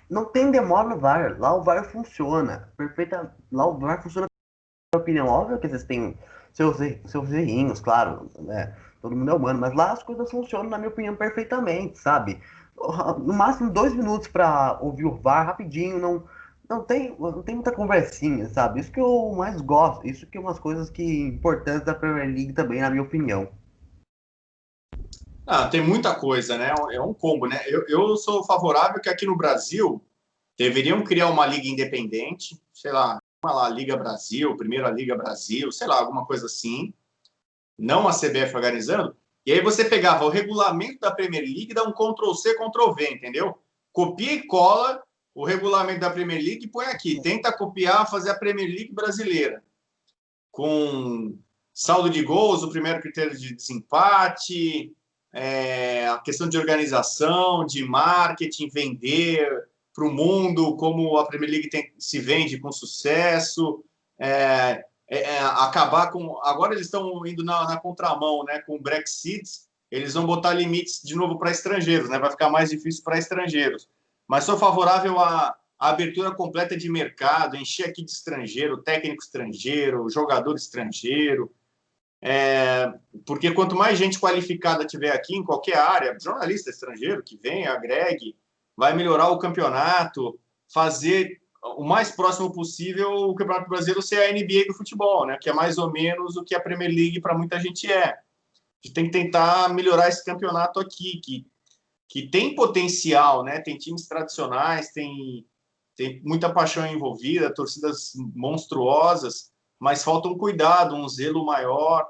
não tem demora no VAR. Lá o VAR funciona. Perfeita. Lá o VAR funciona, na minha opinião. Óbvio que vocês têm seus errinhos, claro, né? Todo mundo é humano, mas lá as coisas funcionam, na minha opinião, perfeitamente, sabe? No máximo 2 minutos para ouvir o VAR rapidinho, não tem muita conversinha, sabe? Isso que eu mais gosto, isso que é umas coisas que importantes da Premier League também, na minha opinião. Ah, tem muita coisa, né? É um combo, né? Eu sou favorável que aqui no Brasil deveriam criar uma liga independente, sei lá, uma lá, Liga Brasil, Primeira Liga Brasil, sei lá, alguma coisa assim, não a CBF organizando. E aí você pegava o regulamento da Premier League e dá um Ctrl+C, Ctrl+V, entendeu? Copia e cola o regulamento da Premier League e põe aqui. Tenta copiar, fazer a Premier League brasileira. Com saldo de gols, o primeiro critério de desempate, a questão de organização, de marketing, vender para o mundo, como a Premier League se vende com sucesso, acabar com... Agora eles estão indo na contramão, né, com o Brexit, eles vão botar limites de novo para estrangeiros, né, vai ficar mais difícil para estrangeiros. Mas sou favorável a abertura completa de mercado, encher aqui de estrangeiro, técnico estrangeiro, jogador estrangeiro, porque quanto mais gente qualificada tiver aqui em qualquer área, jornalista estrangeiro que vem, agregue, vai melhorar o campeonato, fazer o mais próximo possível o Campeonato Brasileiro ser a NBA do futebol, né? Que é mais ou menos o que a Premier League para muita gente é. A gente tem que tentar melhorar esse campeonato aqui, que tem potencial, né? Tem times tradicionais, tem muita paixão envolvida, torcidas monstruosas, mas falta um cuidado, um zelo maior.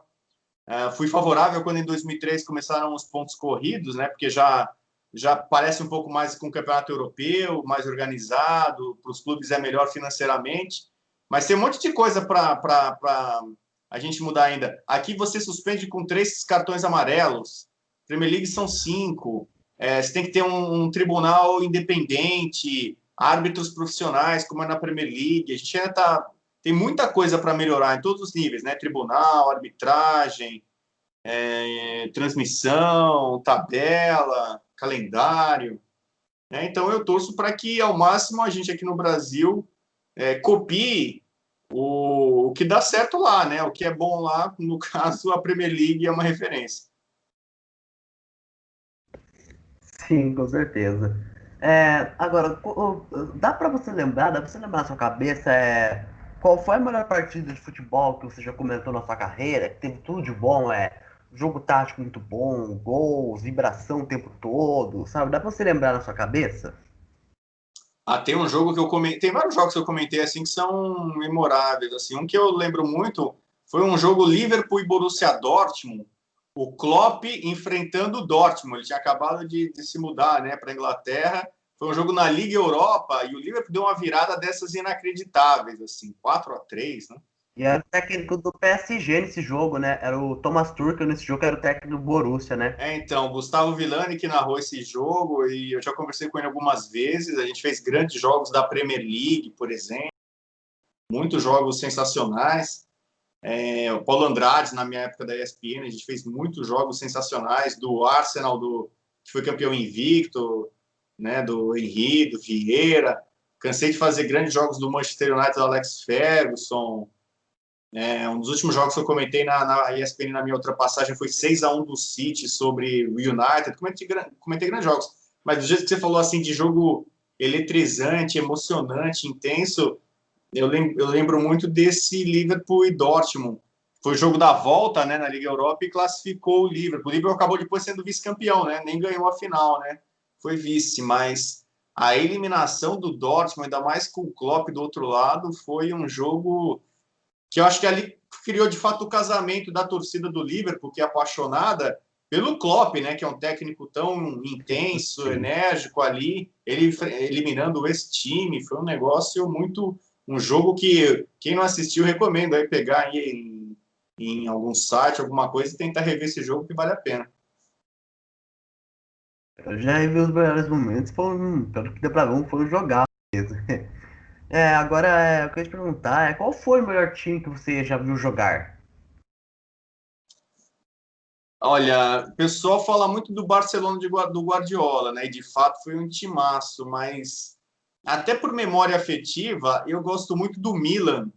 Fui favorável quando em 2003 começaram os pontos corridos, né? Porque já parece um pouco mais com o campeonato europeu, mais organizado, para os clubes é melhor financeiramente, mas tem um monte de coisa para a gente mudar ainda. Aqui você suspende com 3 cartões amarelos, Premier League são 5, você tem que ter um tribunal independente, árbitros profissionais, como é na Premier League, a gente ainda tem muita coisa para melhorar em todos os níveis, né? Tribunal, arbitragem, transmissão, tabela, calendário. Né? Então, eu torço para que, ao máximo, a gente aqui no Brasil copie o que dá certo lá, né? O que é bom lá, no caso, a Premier League é uma referência. Sim, com certeza. Agora, dá pra você lembrar na sua cabeça qual foi a melhor partida de futebol que você já comentou na sua carreira, que teve tudo de bom, jogo tático muito bom, gols, vibração o tempo todo, sabe? Dá pra você lembrar na sua cabeça? Tem um jogo que eu comentei, tem vários jogos que eu comentei assim que são memoráveis, assim. Um que eu lembro muito foi um jogo Liverpool e Borussia Dortmund, o Klopp enfrentando o Dortmund. Ele tinha acabado de se mudar, né, para a Inglaterra. Foi um jogo na Liga Europa e o Liverpool deu uma virada dessas inacreditáveis, assim, 4-3, né? E era o técnico do PSG nesse jogo, né? Era o Thomas Tuchel nesse jogo, era o técnico do Borussia, né? Então, Gustavo Villani que narrou esse jogo e eu já conversei com ele algumas vezes. A gente fez grandes jogos da Premier League, por exemplo, muitos jogos sensacionais. O Paulo Andrade, na minha época da ESPN, a gente fez muitos jogos sensacionais do Arsenal, que foi campeão invicto, né, do Henry, do Vieira. Cansei de fazer grandes jogos do Manchester United, do Alex Ferguson. Um dos últimos jogos que eu comentei na ESPN na minha outra passagem foi 6-1 do City sobre o United. Comentei grandes jogos. Mas do jeito que você falou assim de jogo eletrizante, emocionante, intenso, eu lembro muito desse Liverpool e Dortmund. Foi o jogo da volta, né, na Liga Europa e classificou o Liverpool. O Liverpool acabou depois sendo vice-campeão, né? Nem ganhou a final, né? Foi vice, mas a eliminação do Dortmund, ainda mais com o Klopp do outro lado, foi um jogo que eu acho que ali criou de fato o casamento da torcida do Liverpool, que é apaixonada pelo Klopp, né, que é um técnico tão intenso, Sim. enérgico ali, ele eliminando esse time, foi um negócio muito, um jogo que quem não assistiu recomendo aí pegar em algum site, alguma coisa e tentar rever esse jogo que vale a pena. Eu já vi os melhores momentos, foram, pelo que deu pra ver, foram jogar mesmo. Agora, eu queria te perguntar, qual foi o melhor time que você já viu jogar? Olha, o pessoal fala muito do Barcelona do Guardiola, né? E de fato foi um timaço, mas até por memória afetiva, eu gosto muito do Milan,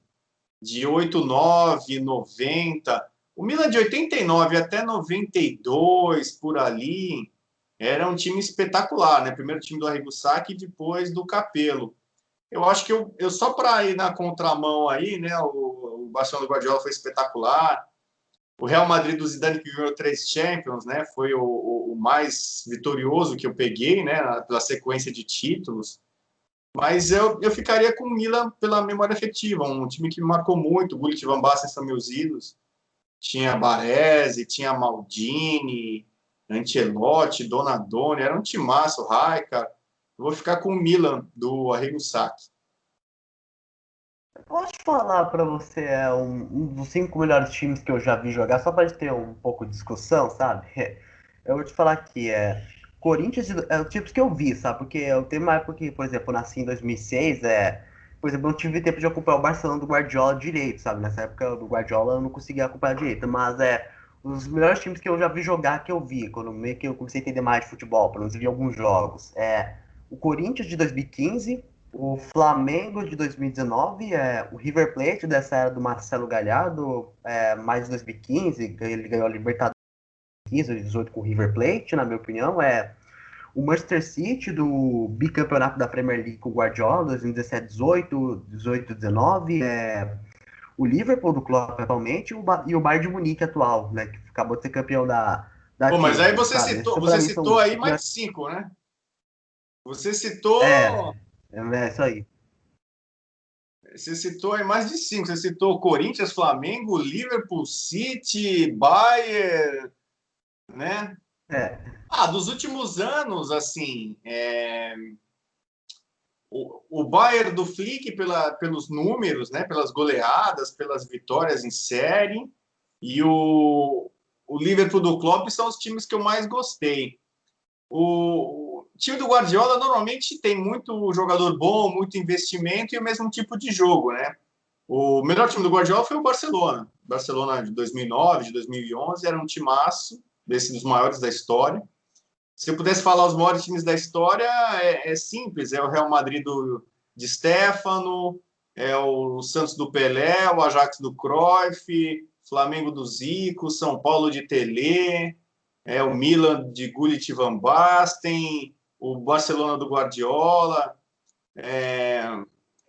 de 89, 90. O Milan de 89 até 92, por ali, era um time espetacular, né? Primeiro time do Arrigo Sacchi e depois do Capello. Eu acho que eu só para ir na contramão aí, né? O Barcelona do Guardiola foi espetacular. O Real Madrid do Zidane que ganhou 3 Champions, né? Foi o mais vitorioso que eu peguei, né? Pela sequência de títulos. Mas eu ficaria com o Milan pela memória afetiva, um time que me marcou muito. O Gullit e Van Basten são meus ídolos. Tinha Baresi, tinha Maldini, Ancelotti, Donadoni, era um timaço, Rijkaard. Eu vou ficar com o Milan, do Arrigo Sacchi. Posso falar pra você, um dos 5 melhores times que eu já vi jogar, só pra gente ter um pouco de discussão, sabe? Eu vou te falar que Corinthians é o tipos que eu vi, sabe? Porque eu tenho uma época que, por exemplo, eu nasci em 2006, por exemplo, eu não tive tempo de acompanhar o Barcelona do Guardiola direito, sabe? Nessa época do Guardiola eu não conseguia acompanhar direito, mas os melhores times que eu já vi jogar que eu vi, quando meio que eu comecei a entender mais de futebol, pelo menos eu vi alguns jogos, o Corinthians de 2015, o Flamengo de 2019, o River Plate dessa era do Marcelo Gallardo, mais de 2015, ele ganhou a Libertadores 15 ou 18 com o River Plate, na minha opinião, o Manchester City do bicampeonato da Premier League com o Guardiola, 2017, 18, 18, 19, o Liverpool do Klopp atualmente e o Bayern de Munique atual, né, que acabou de ser campeão da Pô, mas aí Champions, sabe? Esses você para mim são citou aí os mais melhores. de 5, né? Você É, citou, isso aí. você citou aí mais de 5. Você citou Corinthians, Flamengo, Liverpool, City, Bayern, né? É, Dos últimos anos, assim, o Bayern do Flick pelos números, né, pelas goleadas, pelas vitórias em série, e o Liverpool do Klopp são os times que eu mais gostei. O time do Guardiola normalmente tem muito jogador bom, muito investimento e o mesmo tipo de jogo, né? O melhor time do Guardiola foi o Barcelona. Barcelona de 2009, de 2011, era um timaço, desse dos maiores da história. Se eu pudesse falar os maiores times da história, é simples: é o Real Madrid de Stefano, é o Santos do Pelé, o Ajax do Cruyff, Flamengo do Zico, São Paulo de Telê, é o Milan de Gullit e Van Basten, o Barcelona do Guardiola. É,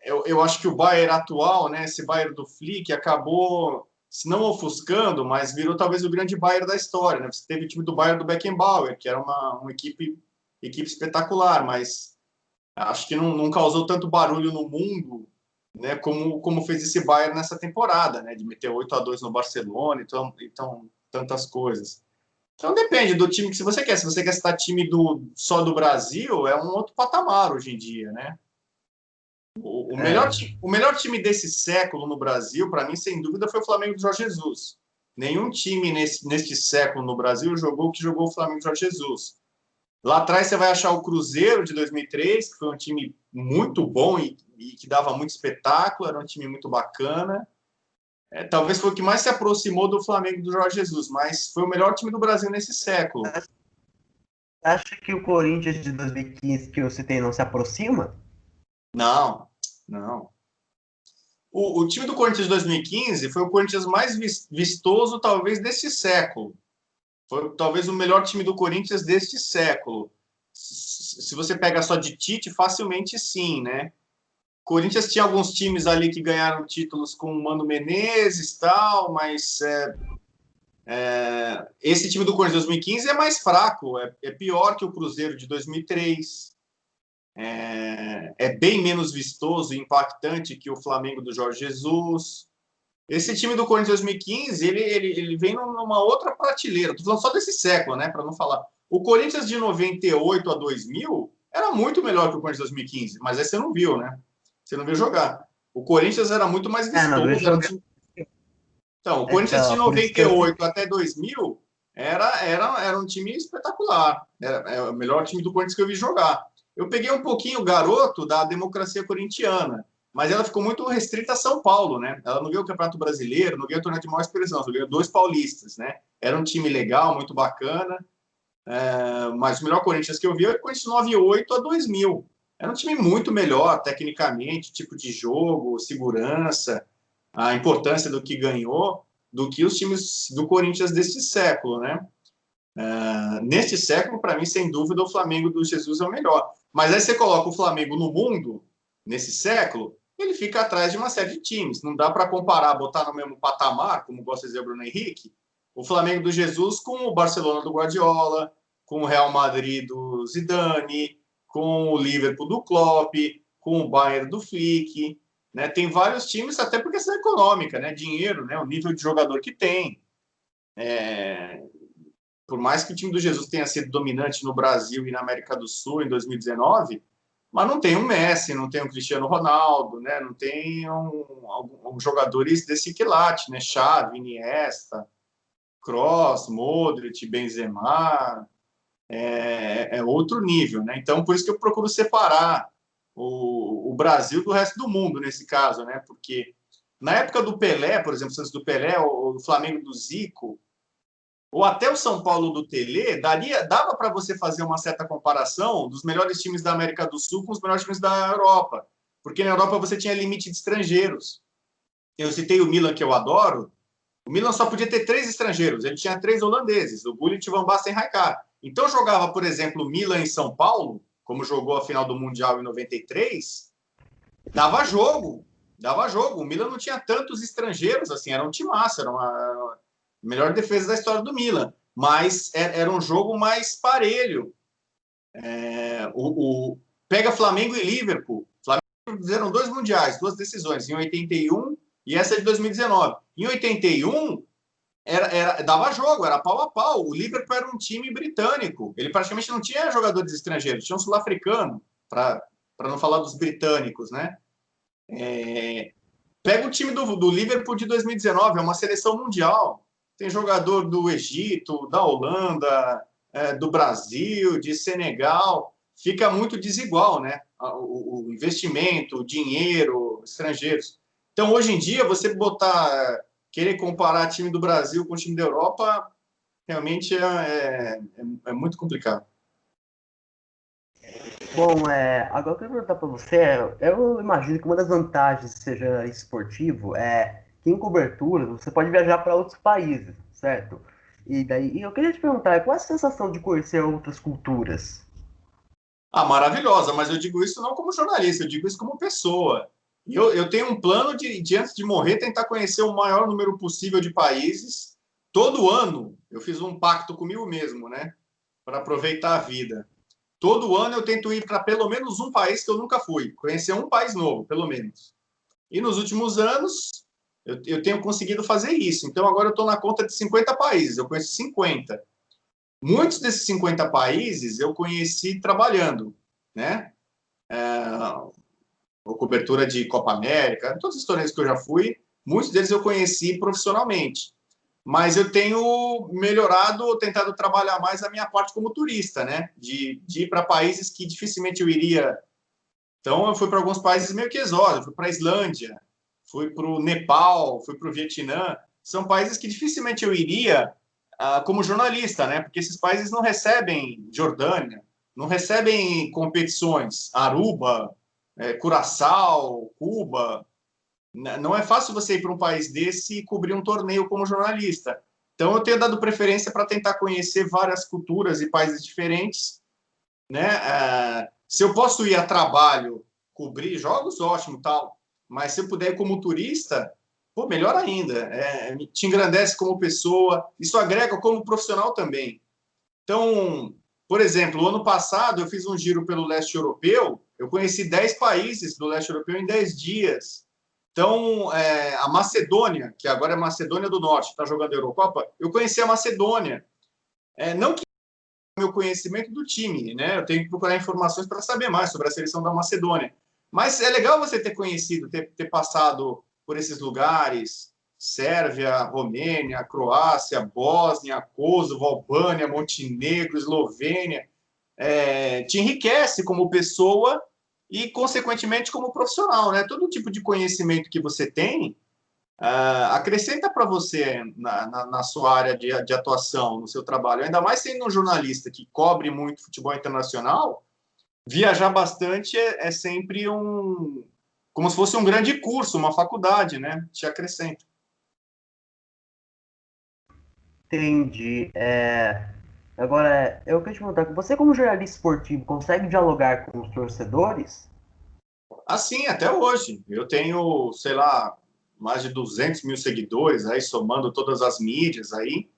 eu acho que o Bayern atual, né, esse Bayern do Flick, acabou se não ofuscando, mas virou talvez o grande Bayern da história. Né? Você teve o time do Bayern do Beckenbauer, que era uma equipe espetacular, mas acho que não causou tanto barulho no mundo, né, como fez esse Bayern nessa temporada, né, de meter 8-2 no Barcelona, então tantas coisas. Então depende do time que se você quer. Se você quer estar time só do Brasil, é um outro patamar hoje em dia, né? É, O melhor time desse século no Brasil, para mim, sem dúvida, foi o Flamengo do Jorge Jesus. Nenhum time neste século no Brasil jogou o que jogou o Flamengo do Jorge Jesus. Lá atrás você vai achar o Cruzeiro de 2003, que foi um time muito bom e que dava muito espetáculo, era um time muito bacana. Talvez foi o que mais se aproximou do Flamengo do Jorge Jesus, mas foi o melhor time do Brasil nesse século. acha que o Corinthians de 2015 que eu citei não se aproxima? Não, não. O time do Corinthians de 2015 foi o Corinthians mais vistoso, talvez, deste século. Foi talvez o melhor time do Corinthians deste século. Se você pega só de Tite, facilmente sim, né? Corinthians tinha alguns times ali que ganharam títulos com o Mano Menezes e tal, mas esse time do Corinthians de 2015 é mais fraco, é pior que o Cruzeiro de 2003, é bem menos vistoso e impactante que o Flamengo do Jorge Jesus. Esse time do Corinthians 2015, ele vem numa outra prateleira. Estou falando só desse século, né? Para não falar. O Corinthians de 98 a 2000 era muito melhor que o Corinthians de 2015, mas aí você não viu, né? Você não viu jogar. O Corinthians era muito mais Não vistoso. vejo jogar. Então, o Corinthians de Então, por isso que eu 98 até 2000 era um time espetacular. Era o melhor time do Corinthians que eu vi jogar. Eu peguei um pouquinho o garoto da democracia corintiana, mas ela ficou muito restrita a São Paulo, né? Ela não ganhou o Campeonato Brasileiro, não ganhou o torneio de maior expressão, só ganhou 2 paulistas, né? Era um time legal, muito bacana, mas o melhor Corinthians que eu vi é o Corinthians de 98 a 2000. Era um time muito melhor, tecnicamente, tipo de jogo, segurança, a importância do que ganhou, do que os times do Corinthians deste século, né? Neste século, para mim, sem dúvida, o Flamengo do Jesus é o melhor. Mas aí você coloca o Flamengo no mundo, nesse século, ele fica atrás de uma série de times. Não dá para comparar, botar no mesmo patamar, como gosta de dizer o Bruno Henrique, o Flamengo do Jesus com o Barcelona do Guardiola, com o Real Madrid do Zidane, com o Liverpool do Klopp, com o Bayern do Flick. Né? Tem vários times, até por questão econômica, né? Dinheiro, né? O nível de jogador que tem. Por mais que o time do Jesus tenha sido dominante no Brasil e na América do Sul em 2019, mas não tem um Messi, não tem um Cristiano Ronaldo, né? Não tem jogadores desse quilate, né? Xavi, Iniesta, Kroos, Modric, Benzema, outro nível, né? Então, por isso que eu procuro separar o Brasil do resto do mundo nesse caso, né? Porque na época do Pelé, por exemplo, antes do Pelé, o Flamengo do Zico, ou até o São Paulo do Tele, dava para você fazer uma certa comparação dos melhores times da América do Sul com os melhores times da Europa. Porque na Europa você tinha limite de estrangeiros. Eu citei o Milan, que eu adoro. O Milan só podia ter 3 estrangeiros. Ele tinha 3 holandeses, o Gullit, Van Basten e Rijkaard. Então jogava, por exemplo, Milan em São Paulo, como jogou a final do Mundial em 93, dava jogo. Dava jogo. O Milan não tinha tantos estrangeiros assim, era um timaço, era uma melhor defesa da história do Milan, mas era um jogo mais parelho. Pega Flamengo e Liverpool. Flamengo fizeram 2 mundiais, 2 decisões, em 81 e essa de 2019. Em 81, dava jogo, era pau a pau. O Liverpool era um time britânico. Ele praticamente não tinha jogadores estrangeiros, tinha um sul-africano, para não falar dos britânicos, né? Pega o time do Liverpool de 2019, é uma seleção mundial. Tem jogador do Egito, da Holanda, do Brasil, de Senegal. Fica muito desigual, né? O investimento, o dinheiro, estrangeiros. Então, hoje em dia, você querer comparar time do Brasil com o time da Europa, realmente é muito complicado. Bom, agora eu quero perguntar para você, eu imagino que uma das vantagens seja esportivo é que em cobertura você pode viajar para outros países, certo? E eu queria te perguntar, qual é a sensação de conhecer outras culturas? Ah, maravilhosa, mas eu digo isso não como jornalista, eu digo isso como pessoa. E eu tenho um plano de, antes de morrer, tentar conhecer o maior número possível de países. Todo ano, eu fiz um pacto comigo mesmo, né? Para aproveitar a vida. Todo ano eu tento ir para pelo menos um país que eu nunca fui, conhecer um país novo, pelo menos. E nos últimos anos, eu tenho conseguido fazer isso. Então agora eu estou na conta de 50 países, eu conheço 50. Muitos desses 50 países eu conheci trabalhando, né? ou cobertura de Copa América, todos os torneios que eu já fui, muitos deles eu conheci profissionalmente. Mas eu tenho melhorado, tentado trabalhar mais a minha parte como turista, né? De ir para países que dificilmente eu iria. Então, eu fui para alguns países meio que exóticos, fui para a Islândia, fui para o Nepal, fui para o Vietnã. São países que dificilmente eu iria como jornalista, né? Porque esses países não recebem Jordânia, não recebem competições, Aruba, Curaçao, Cuba. Não é fácil você ir para um país desse e cobrir um torneio como jornalista. Então, eu tenho dado preferência para tentar conhecer várias culturas e países diferentes, né? Se eu posso ir a trabalho, cobrir jogos, ótimo, tal. Mas se eu puder ir como turista, pô, melhor ainda. Te engrandece como pessoa, isso agrega como profissional também. Então, por exemplo, o ano passado eu fiz um giro pelo leste europeu, eu conheci 10 países do leste europeu em 10 dias. Então, a Macedônia, que agora é Macedônia do Norte, está jogando a Eurocopa, eu conheci a Macedônia. Não que meu conhecimento do time, né? Eu tenho que procurar informações para saber mais sobre a seleção da Macedônia. Mas é legal você ter conhecido, ter passado por esses lugares, Sérvia, Romênia, Croácia, Bósnia, Kosovo, Albânia, Montenegro, Eslovênia. Te enriquece como pessoa e, consequentemente, como profissional, né? Todo tipo de conhecimento que você tem acrescenta para você na sua área de atuação, no seu trabalho. Ainda mais sendo um jornalista que cobre muito futebol internacional, viajar bastante é sempre como se fosse um grande curso, uma faculdade, né? Te acrescenta. Entendi. Agora, eu queria te perguntar, você como jornalista esportivo consegue dialogar com os torcedores? Assim, até hoje. Eu tenho, sei lá, mais de 200 mil seguidores aí, somando todas as mídias aí.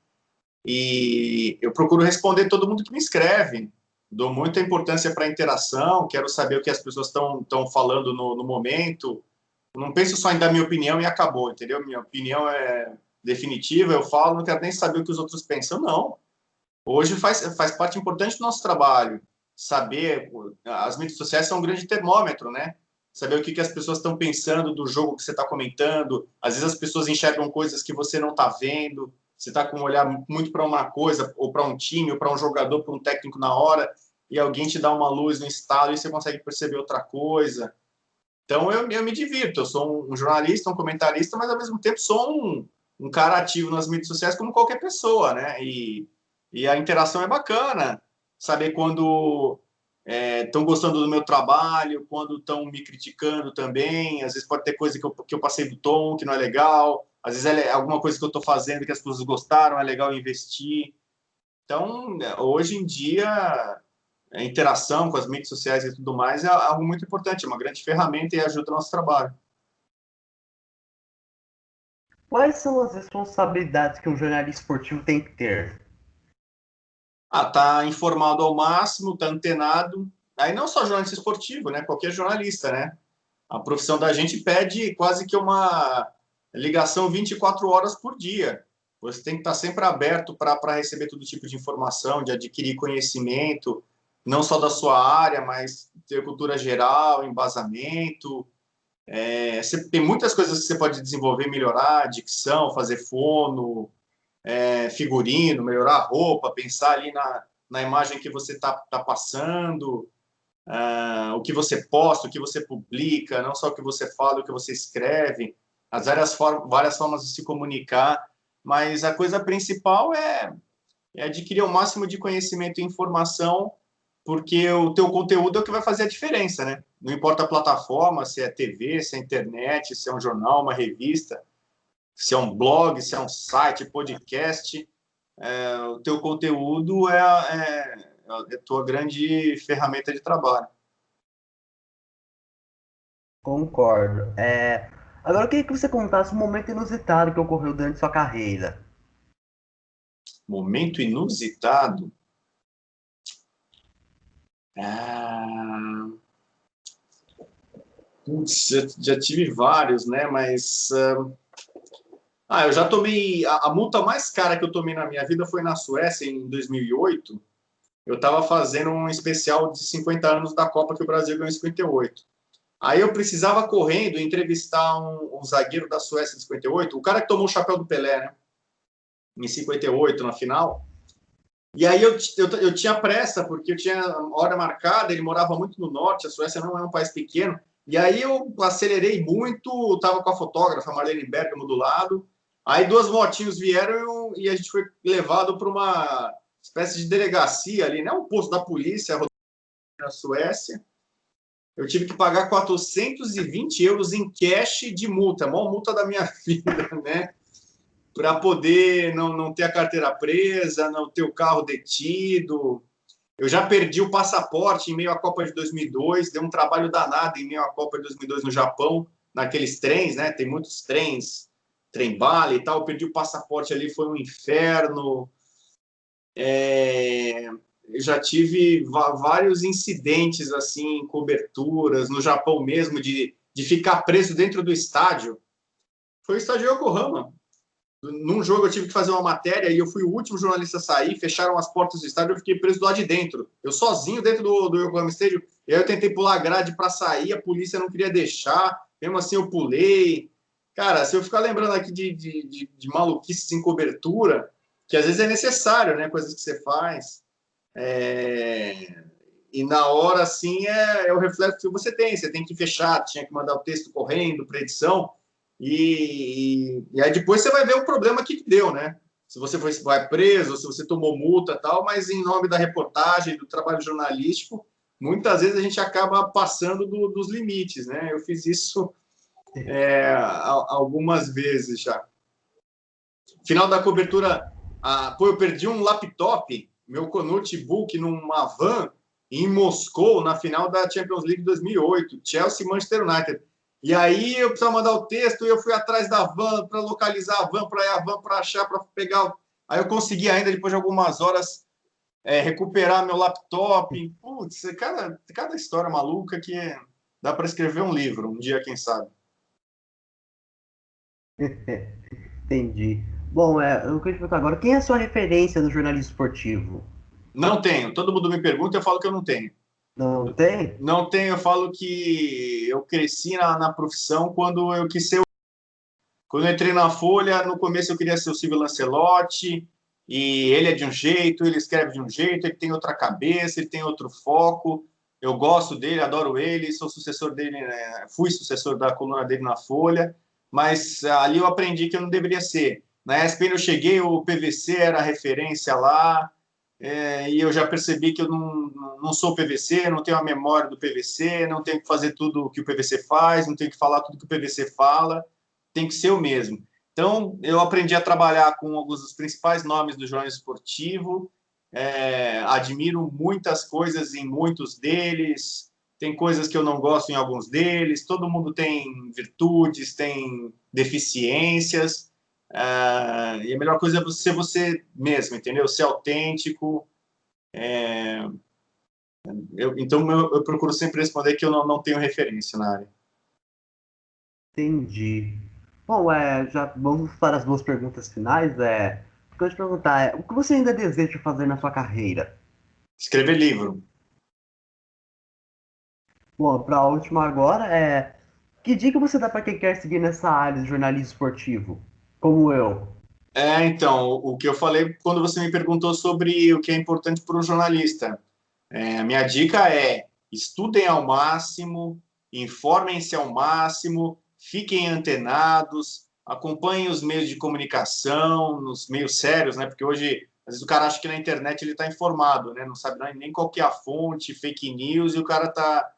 E eu procuro responder todo mundo que me escreve. Dou muita importância para a interação, quero saber o que as pessoas estão falando no momento. Não penso só em dar minha opinião e acabou, entendeu? Minha opinião é definitiva, eu falo, não quero nem saber o que os outros pensam, não. Hoje faz parte importante do nosso trabalho. Saber, as mídias sociais são um grande termômetro, né? Saber o que as pessoas estão pensando do jogo que você está comentando. Às vezes as pessoas enxergam coisas que você não está vendo. Você está com um olhar muito para uma coisa, ou para um time, ou para um jogador, para um técnico na hora, e alguém te dá uma luz no estalo e você consegue perceber outra coisa. Então eu me divirto. Eu sou um jornalista, um comentarista, mas ao mesmo tempo sou um cara ativo nas mídias sociais como qualquer pessoa, né? E a interação é bacana. Saber quando estão gostando do meu trabalho, quando estão me criticando também. Às vezes pode ter coisa que eu passei do tom, que não é legal. Às vezes é alguma coisa que eu estou fazendo que as pessoas gostaram, é legal investir. Então, hoje em dia, a interação com as mídias sociais e tudo mais é algo muito importante, é uma grande ferramenta e ajuda o nosso trabalho. Quais são as responsabilidades que um jornalista esportivo tem que ter? Tá informado ao máximo, tá antenado. Aí não só jornalista esportivo, né? Qualquer jornalista, né? A profissão da gente pede quase que uma ligação 24 horas por dia. Você tem que estar sempre aberto para receber todo tipo de informação, de adquirir conhecimento, não só da sua área, mas ter cultura geral, embasamento. Você tem muitas coisas que você pode desenvolver, melhorar, dicção, fazer fono, figurino, melhorar a roupa, pensar ali na imagem que você tá passando, o que você posta, o que você publica, não só o que você fala, o que você escreve, as várias formas de se comunicar, mas a coisa principal é adquirir o máximo de conhecimento e informação, porque o teu conteúdo é o que vai fazer a diferença, né? Não importa a plataforma, se é TV, se é internet, se é um jornal, uma revista, se é um blog, se é um site, podcast, o teu conteúdo é a tua grande ferramenta de trabalho. Concordo. Agora eu queria que você contasse um momento inusitado que ocorreu durante sua carreira. Momento inusitado? Ah, putz, já tive vários, né? Mas eu já tomei a multa mais cara que eu tomei na minha vida foi na Suécia em 2008. Eu estava fazendo um especial de 50 anos da Copa que o Brasil ganhou em 58. Aí eu precisava correndo entrevistar um zagueiro da Suécia de 58, o cara que tomou o chapéu do Pelé, né? Em 58, na final. E aí eu tinha pressa, porque eu tinha hora marcada, ele morava muito no norte, a Suécia não é um país pequeno. E aí eu acelerei muito, estava com a fotógrafa, a Marlene Bergamo, do lado. Aí duas motinhos vieram e a gente foi levado para uma espécie de delegacia ali, né? Um posto da polícia na Suécia. Eu tive que pagar 420 euros em cash de multa, a maior multa da minha vida, né? Para poder não ter a carteira presa, não ter o carro detido. Eu já perdi o passaporte em meio à Copa de 2002, deu um trabalho danado em meio à Copa de 2002 no Japão, naqueles trens, né? Tem muitos trens, trem-bala e tal. Eu perdi o passaporte ali, foi um inferno. Eu já tive vários incidentes assim, coberturas no Japão mesmo, de ficar preso dentro do estádio. Foi o estádio Yokohama. Num jogo eu tive que fazer uma matéria e eu fui o último jornalista a sair, fecharam as portas do estádio, eu fiquei preso lá de dentro. Eu sozinho dentro do Yokohama Stadium, e aí eu tentei pular a grade para sair, a polícia não queria deixar, mesmo assim eu pulei. Cara, se eu ficar lembrando aqui de maluquices em cobertura, que às vezes é necessário, né, coisas que você faz, e na hora, assim, é o reflexo que você tem que fechar, tinha que mandar o texto correndo para edição, e aí depois você vai ver o problema que deu, né? Se você vai preso, se você tomou multa tal, mas em nome da reportagem, do trabalho jornalístico, muitas vezes a gente acaba passando dos limites, né? Eu fiz isso algumas vezes já. Final da cobertura, eu perdi um laptop, meu notebook numa van em Moscou, na final da Champions League 2008, Chelsea e Manchester United. E aí eu precisava mandar o texto e eu fui atrás da van para localizar a van, para ir a van para achar, para pegar. Aí eu consegui ainda, depois de algumas horas, recuperar meu laptop. Putz, cada história maluca que dá para escrever um livro, um dia, quem sabe. Entendi. Bom, eu queria te perguntar agora, quem é a sua referência no jornalismo esportivo? Não tenho. Todo mundo me pergunta, eu falo que eu não tenho. Não tem? Não tenho, eu falo que eu cresci na profissão quando eu quis ser. Quando eu entrei na Folha, no começo eu queria ser o Silvio Lancelotti, e ele é de um jeito, ele escreve de um jeito, ele tem outra cabeça, ele tem outro foco. Eu gosto dele, adoro ele, sou sucessor dele, né? Fui sucessor da coluna dele na Folha, mas ali eu aprendi que eu não deveria ser. Na ESPN eu cheguei, o PVC era a referência lá, e eu já percebi que eu não sou PVC, não tenho a memória do PVC, não tenho que fazer tudo o que o PVC faz, não tenho que falar tudo que o PVC fala, tem que ser o mesmo. Então, eu aprendi a trabalhar com alguns dos principais nomes do jornalismo esportivo, admiro muitas coisas em muitos deles, tem coisas que eu não gosto em alguns deles, todo mundo tem virtudes, tem deficiências, e a melhor coisa é ser você mesmo, entendeu? Ser autêntico. Então, eu procuro sempre responder que eu não tenho referência na área. Entendi. Bom, já vamos para as duas perguntas finais. O que eu ia te perguntar o que você ainda deseja fazer na sua carreira? Escrever livro. Bom, para a última agora, que dica você dá para quem quer seguir nessa área de jornalismo esportivo? Como eu. Então, o que eu falei quando você me perguntou sobre o que é importante para um jornalista. A minha dica é: estudem ao máximo, informem-se ao máximo, fiquem antenados, acompanhem os meios de comunicação, nos meios sérios, né? Porque hoje, às vezes, o cara acha que na internet ele está informado, né? Não sabe nem qual que é a fonte, fake news, e o cara está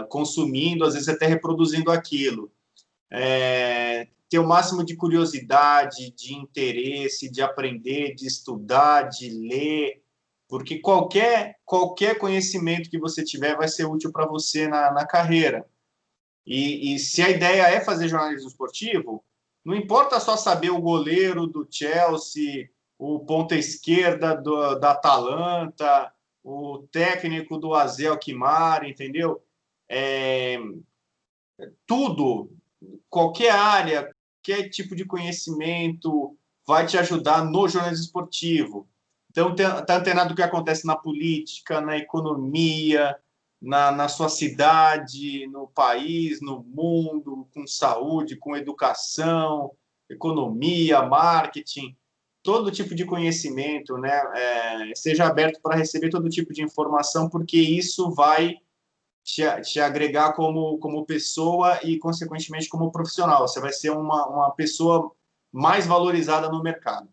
consumindo, às vezes até reproduzindo aquilo. Ter o máximo de curiosidade, de interesse, de aprender, de estudar, de ler, porque qualquer conhecimento que você tiver vai ser útil para você na carreira. E se a ideia é fazer jornalismo esportivo, não importa só saber o goleiro do Chelsea, o ponta esquerda da Atalanta, o técnico do AZ Alkmaar, entendeu? Tudo, qualquer área, qualquer tipo de conhecimento vai te ajudar no jornalismo esportivo. Então, está antenado do que acontece na política, na economia, na sua cidade, no país, no mundo, com saúde, com educação, economia, marketing, todo tipo de conhecimento, né? Seja aberto para receber todo tipo de informação, porque isso vai te agregar como pessoa e, consequentemente, como profissional. Você vai ser uma pessoa mais valorizada no mercado.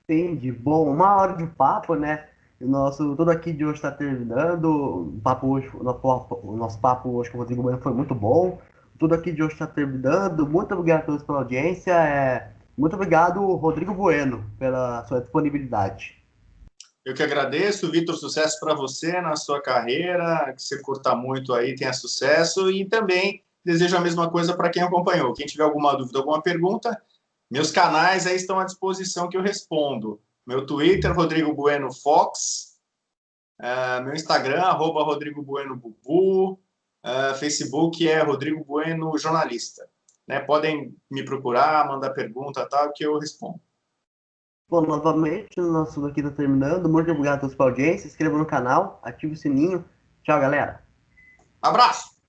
Entendi. Bom, uma hora de papo, né? O nosso, tudo aqui de hoje está terminando. O papo hoje, o nosso papo hoje com o Rodrigo Bueno foi muito bom. Tudo aqui de hoje está terminando. Muito obrigado a todos pela audiência. Muito obrigado, Rodrigo Bueno, pela sua disponibilidade. Eu que agradeço, Vitor, sucesso para você na sua carreira, que você curta muito aí, tenha sucesso, e também desejo a mesma coisa para quem acompanhou. Quem tiver alguma dúvida, alguma pergunta, meus canais aí estão à disposição que eu respondo. Meu Twitter, Rodrigo Bueno Fox, meu Instagram, Rodrigo Bueno Bubu, Facebook é Rodrigo Bueno Jornalista. Né? Podem me procurar, mandar pergunta, tal, que eu respondo. Bom, novamente, o nosso aqui está terminando. Muito obrigado a todos pela audiência. Se inscreva no canal, ative o sininho. Tchau, galera. Abraço!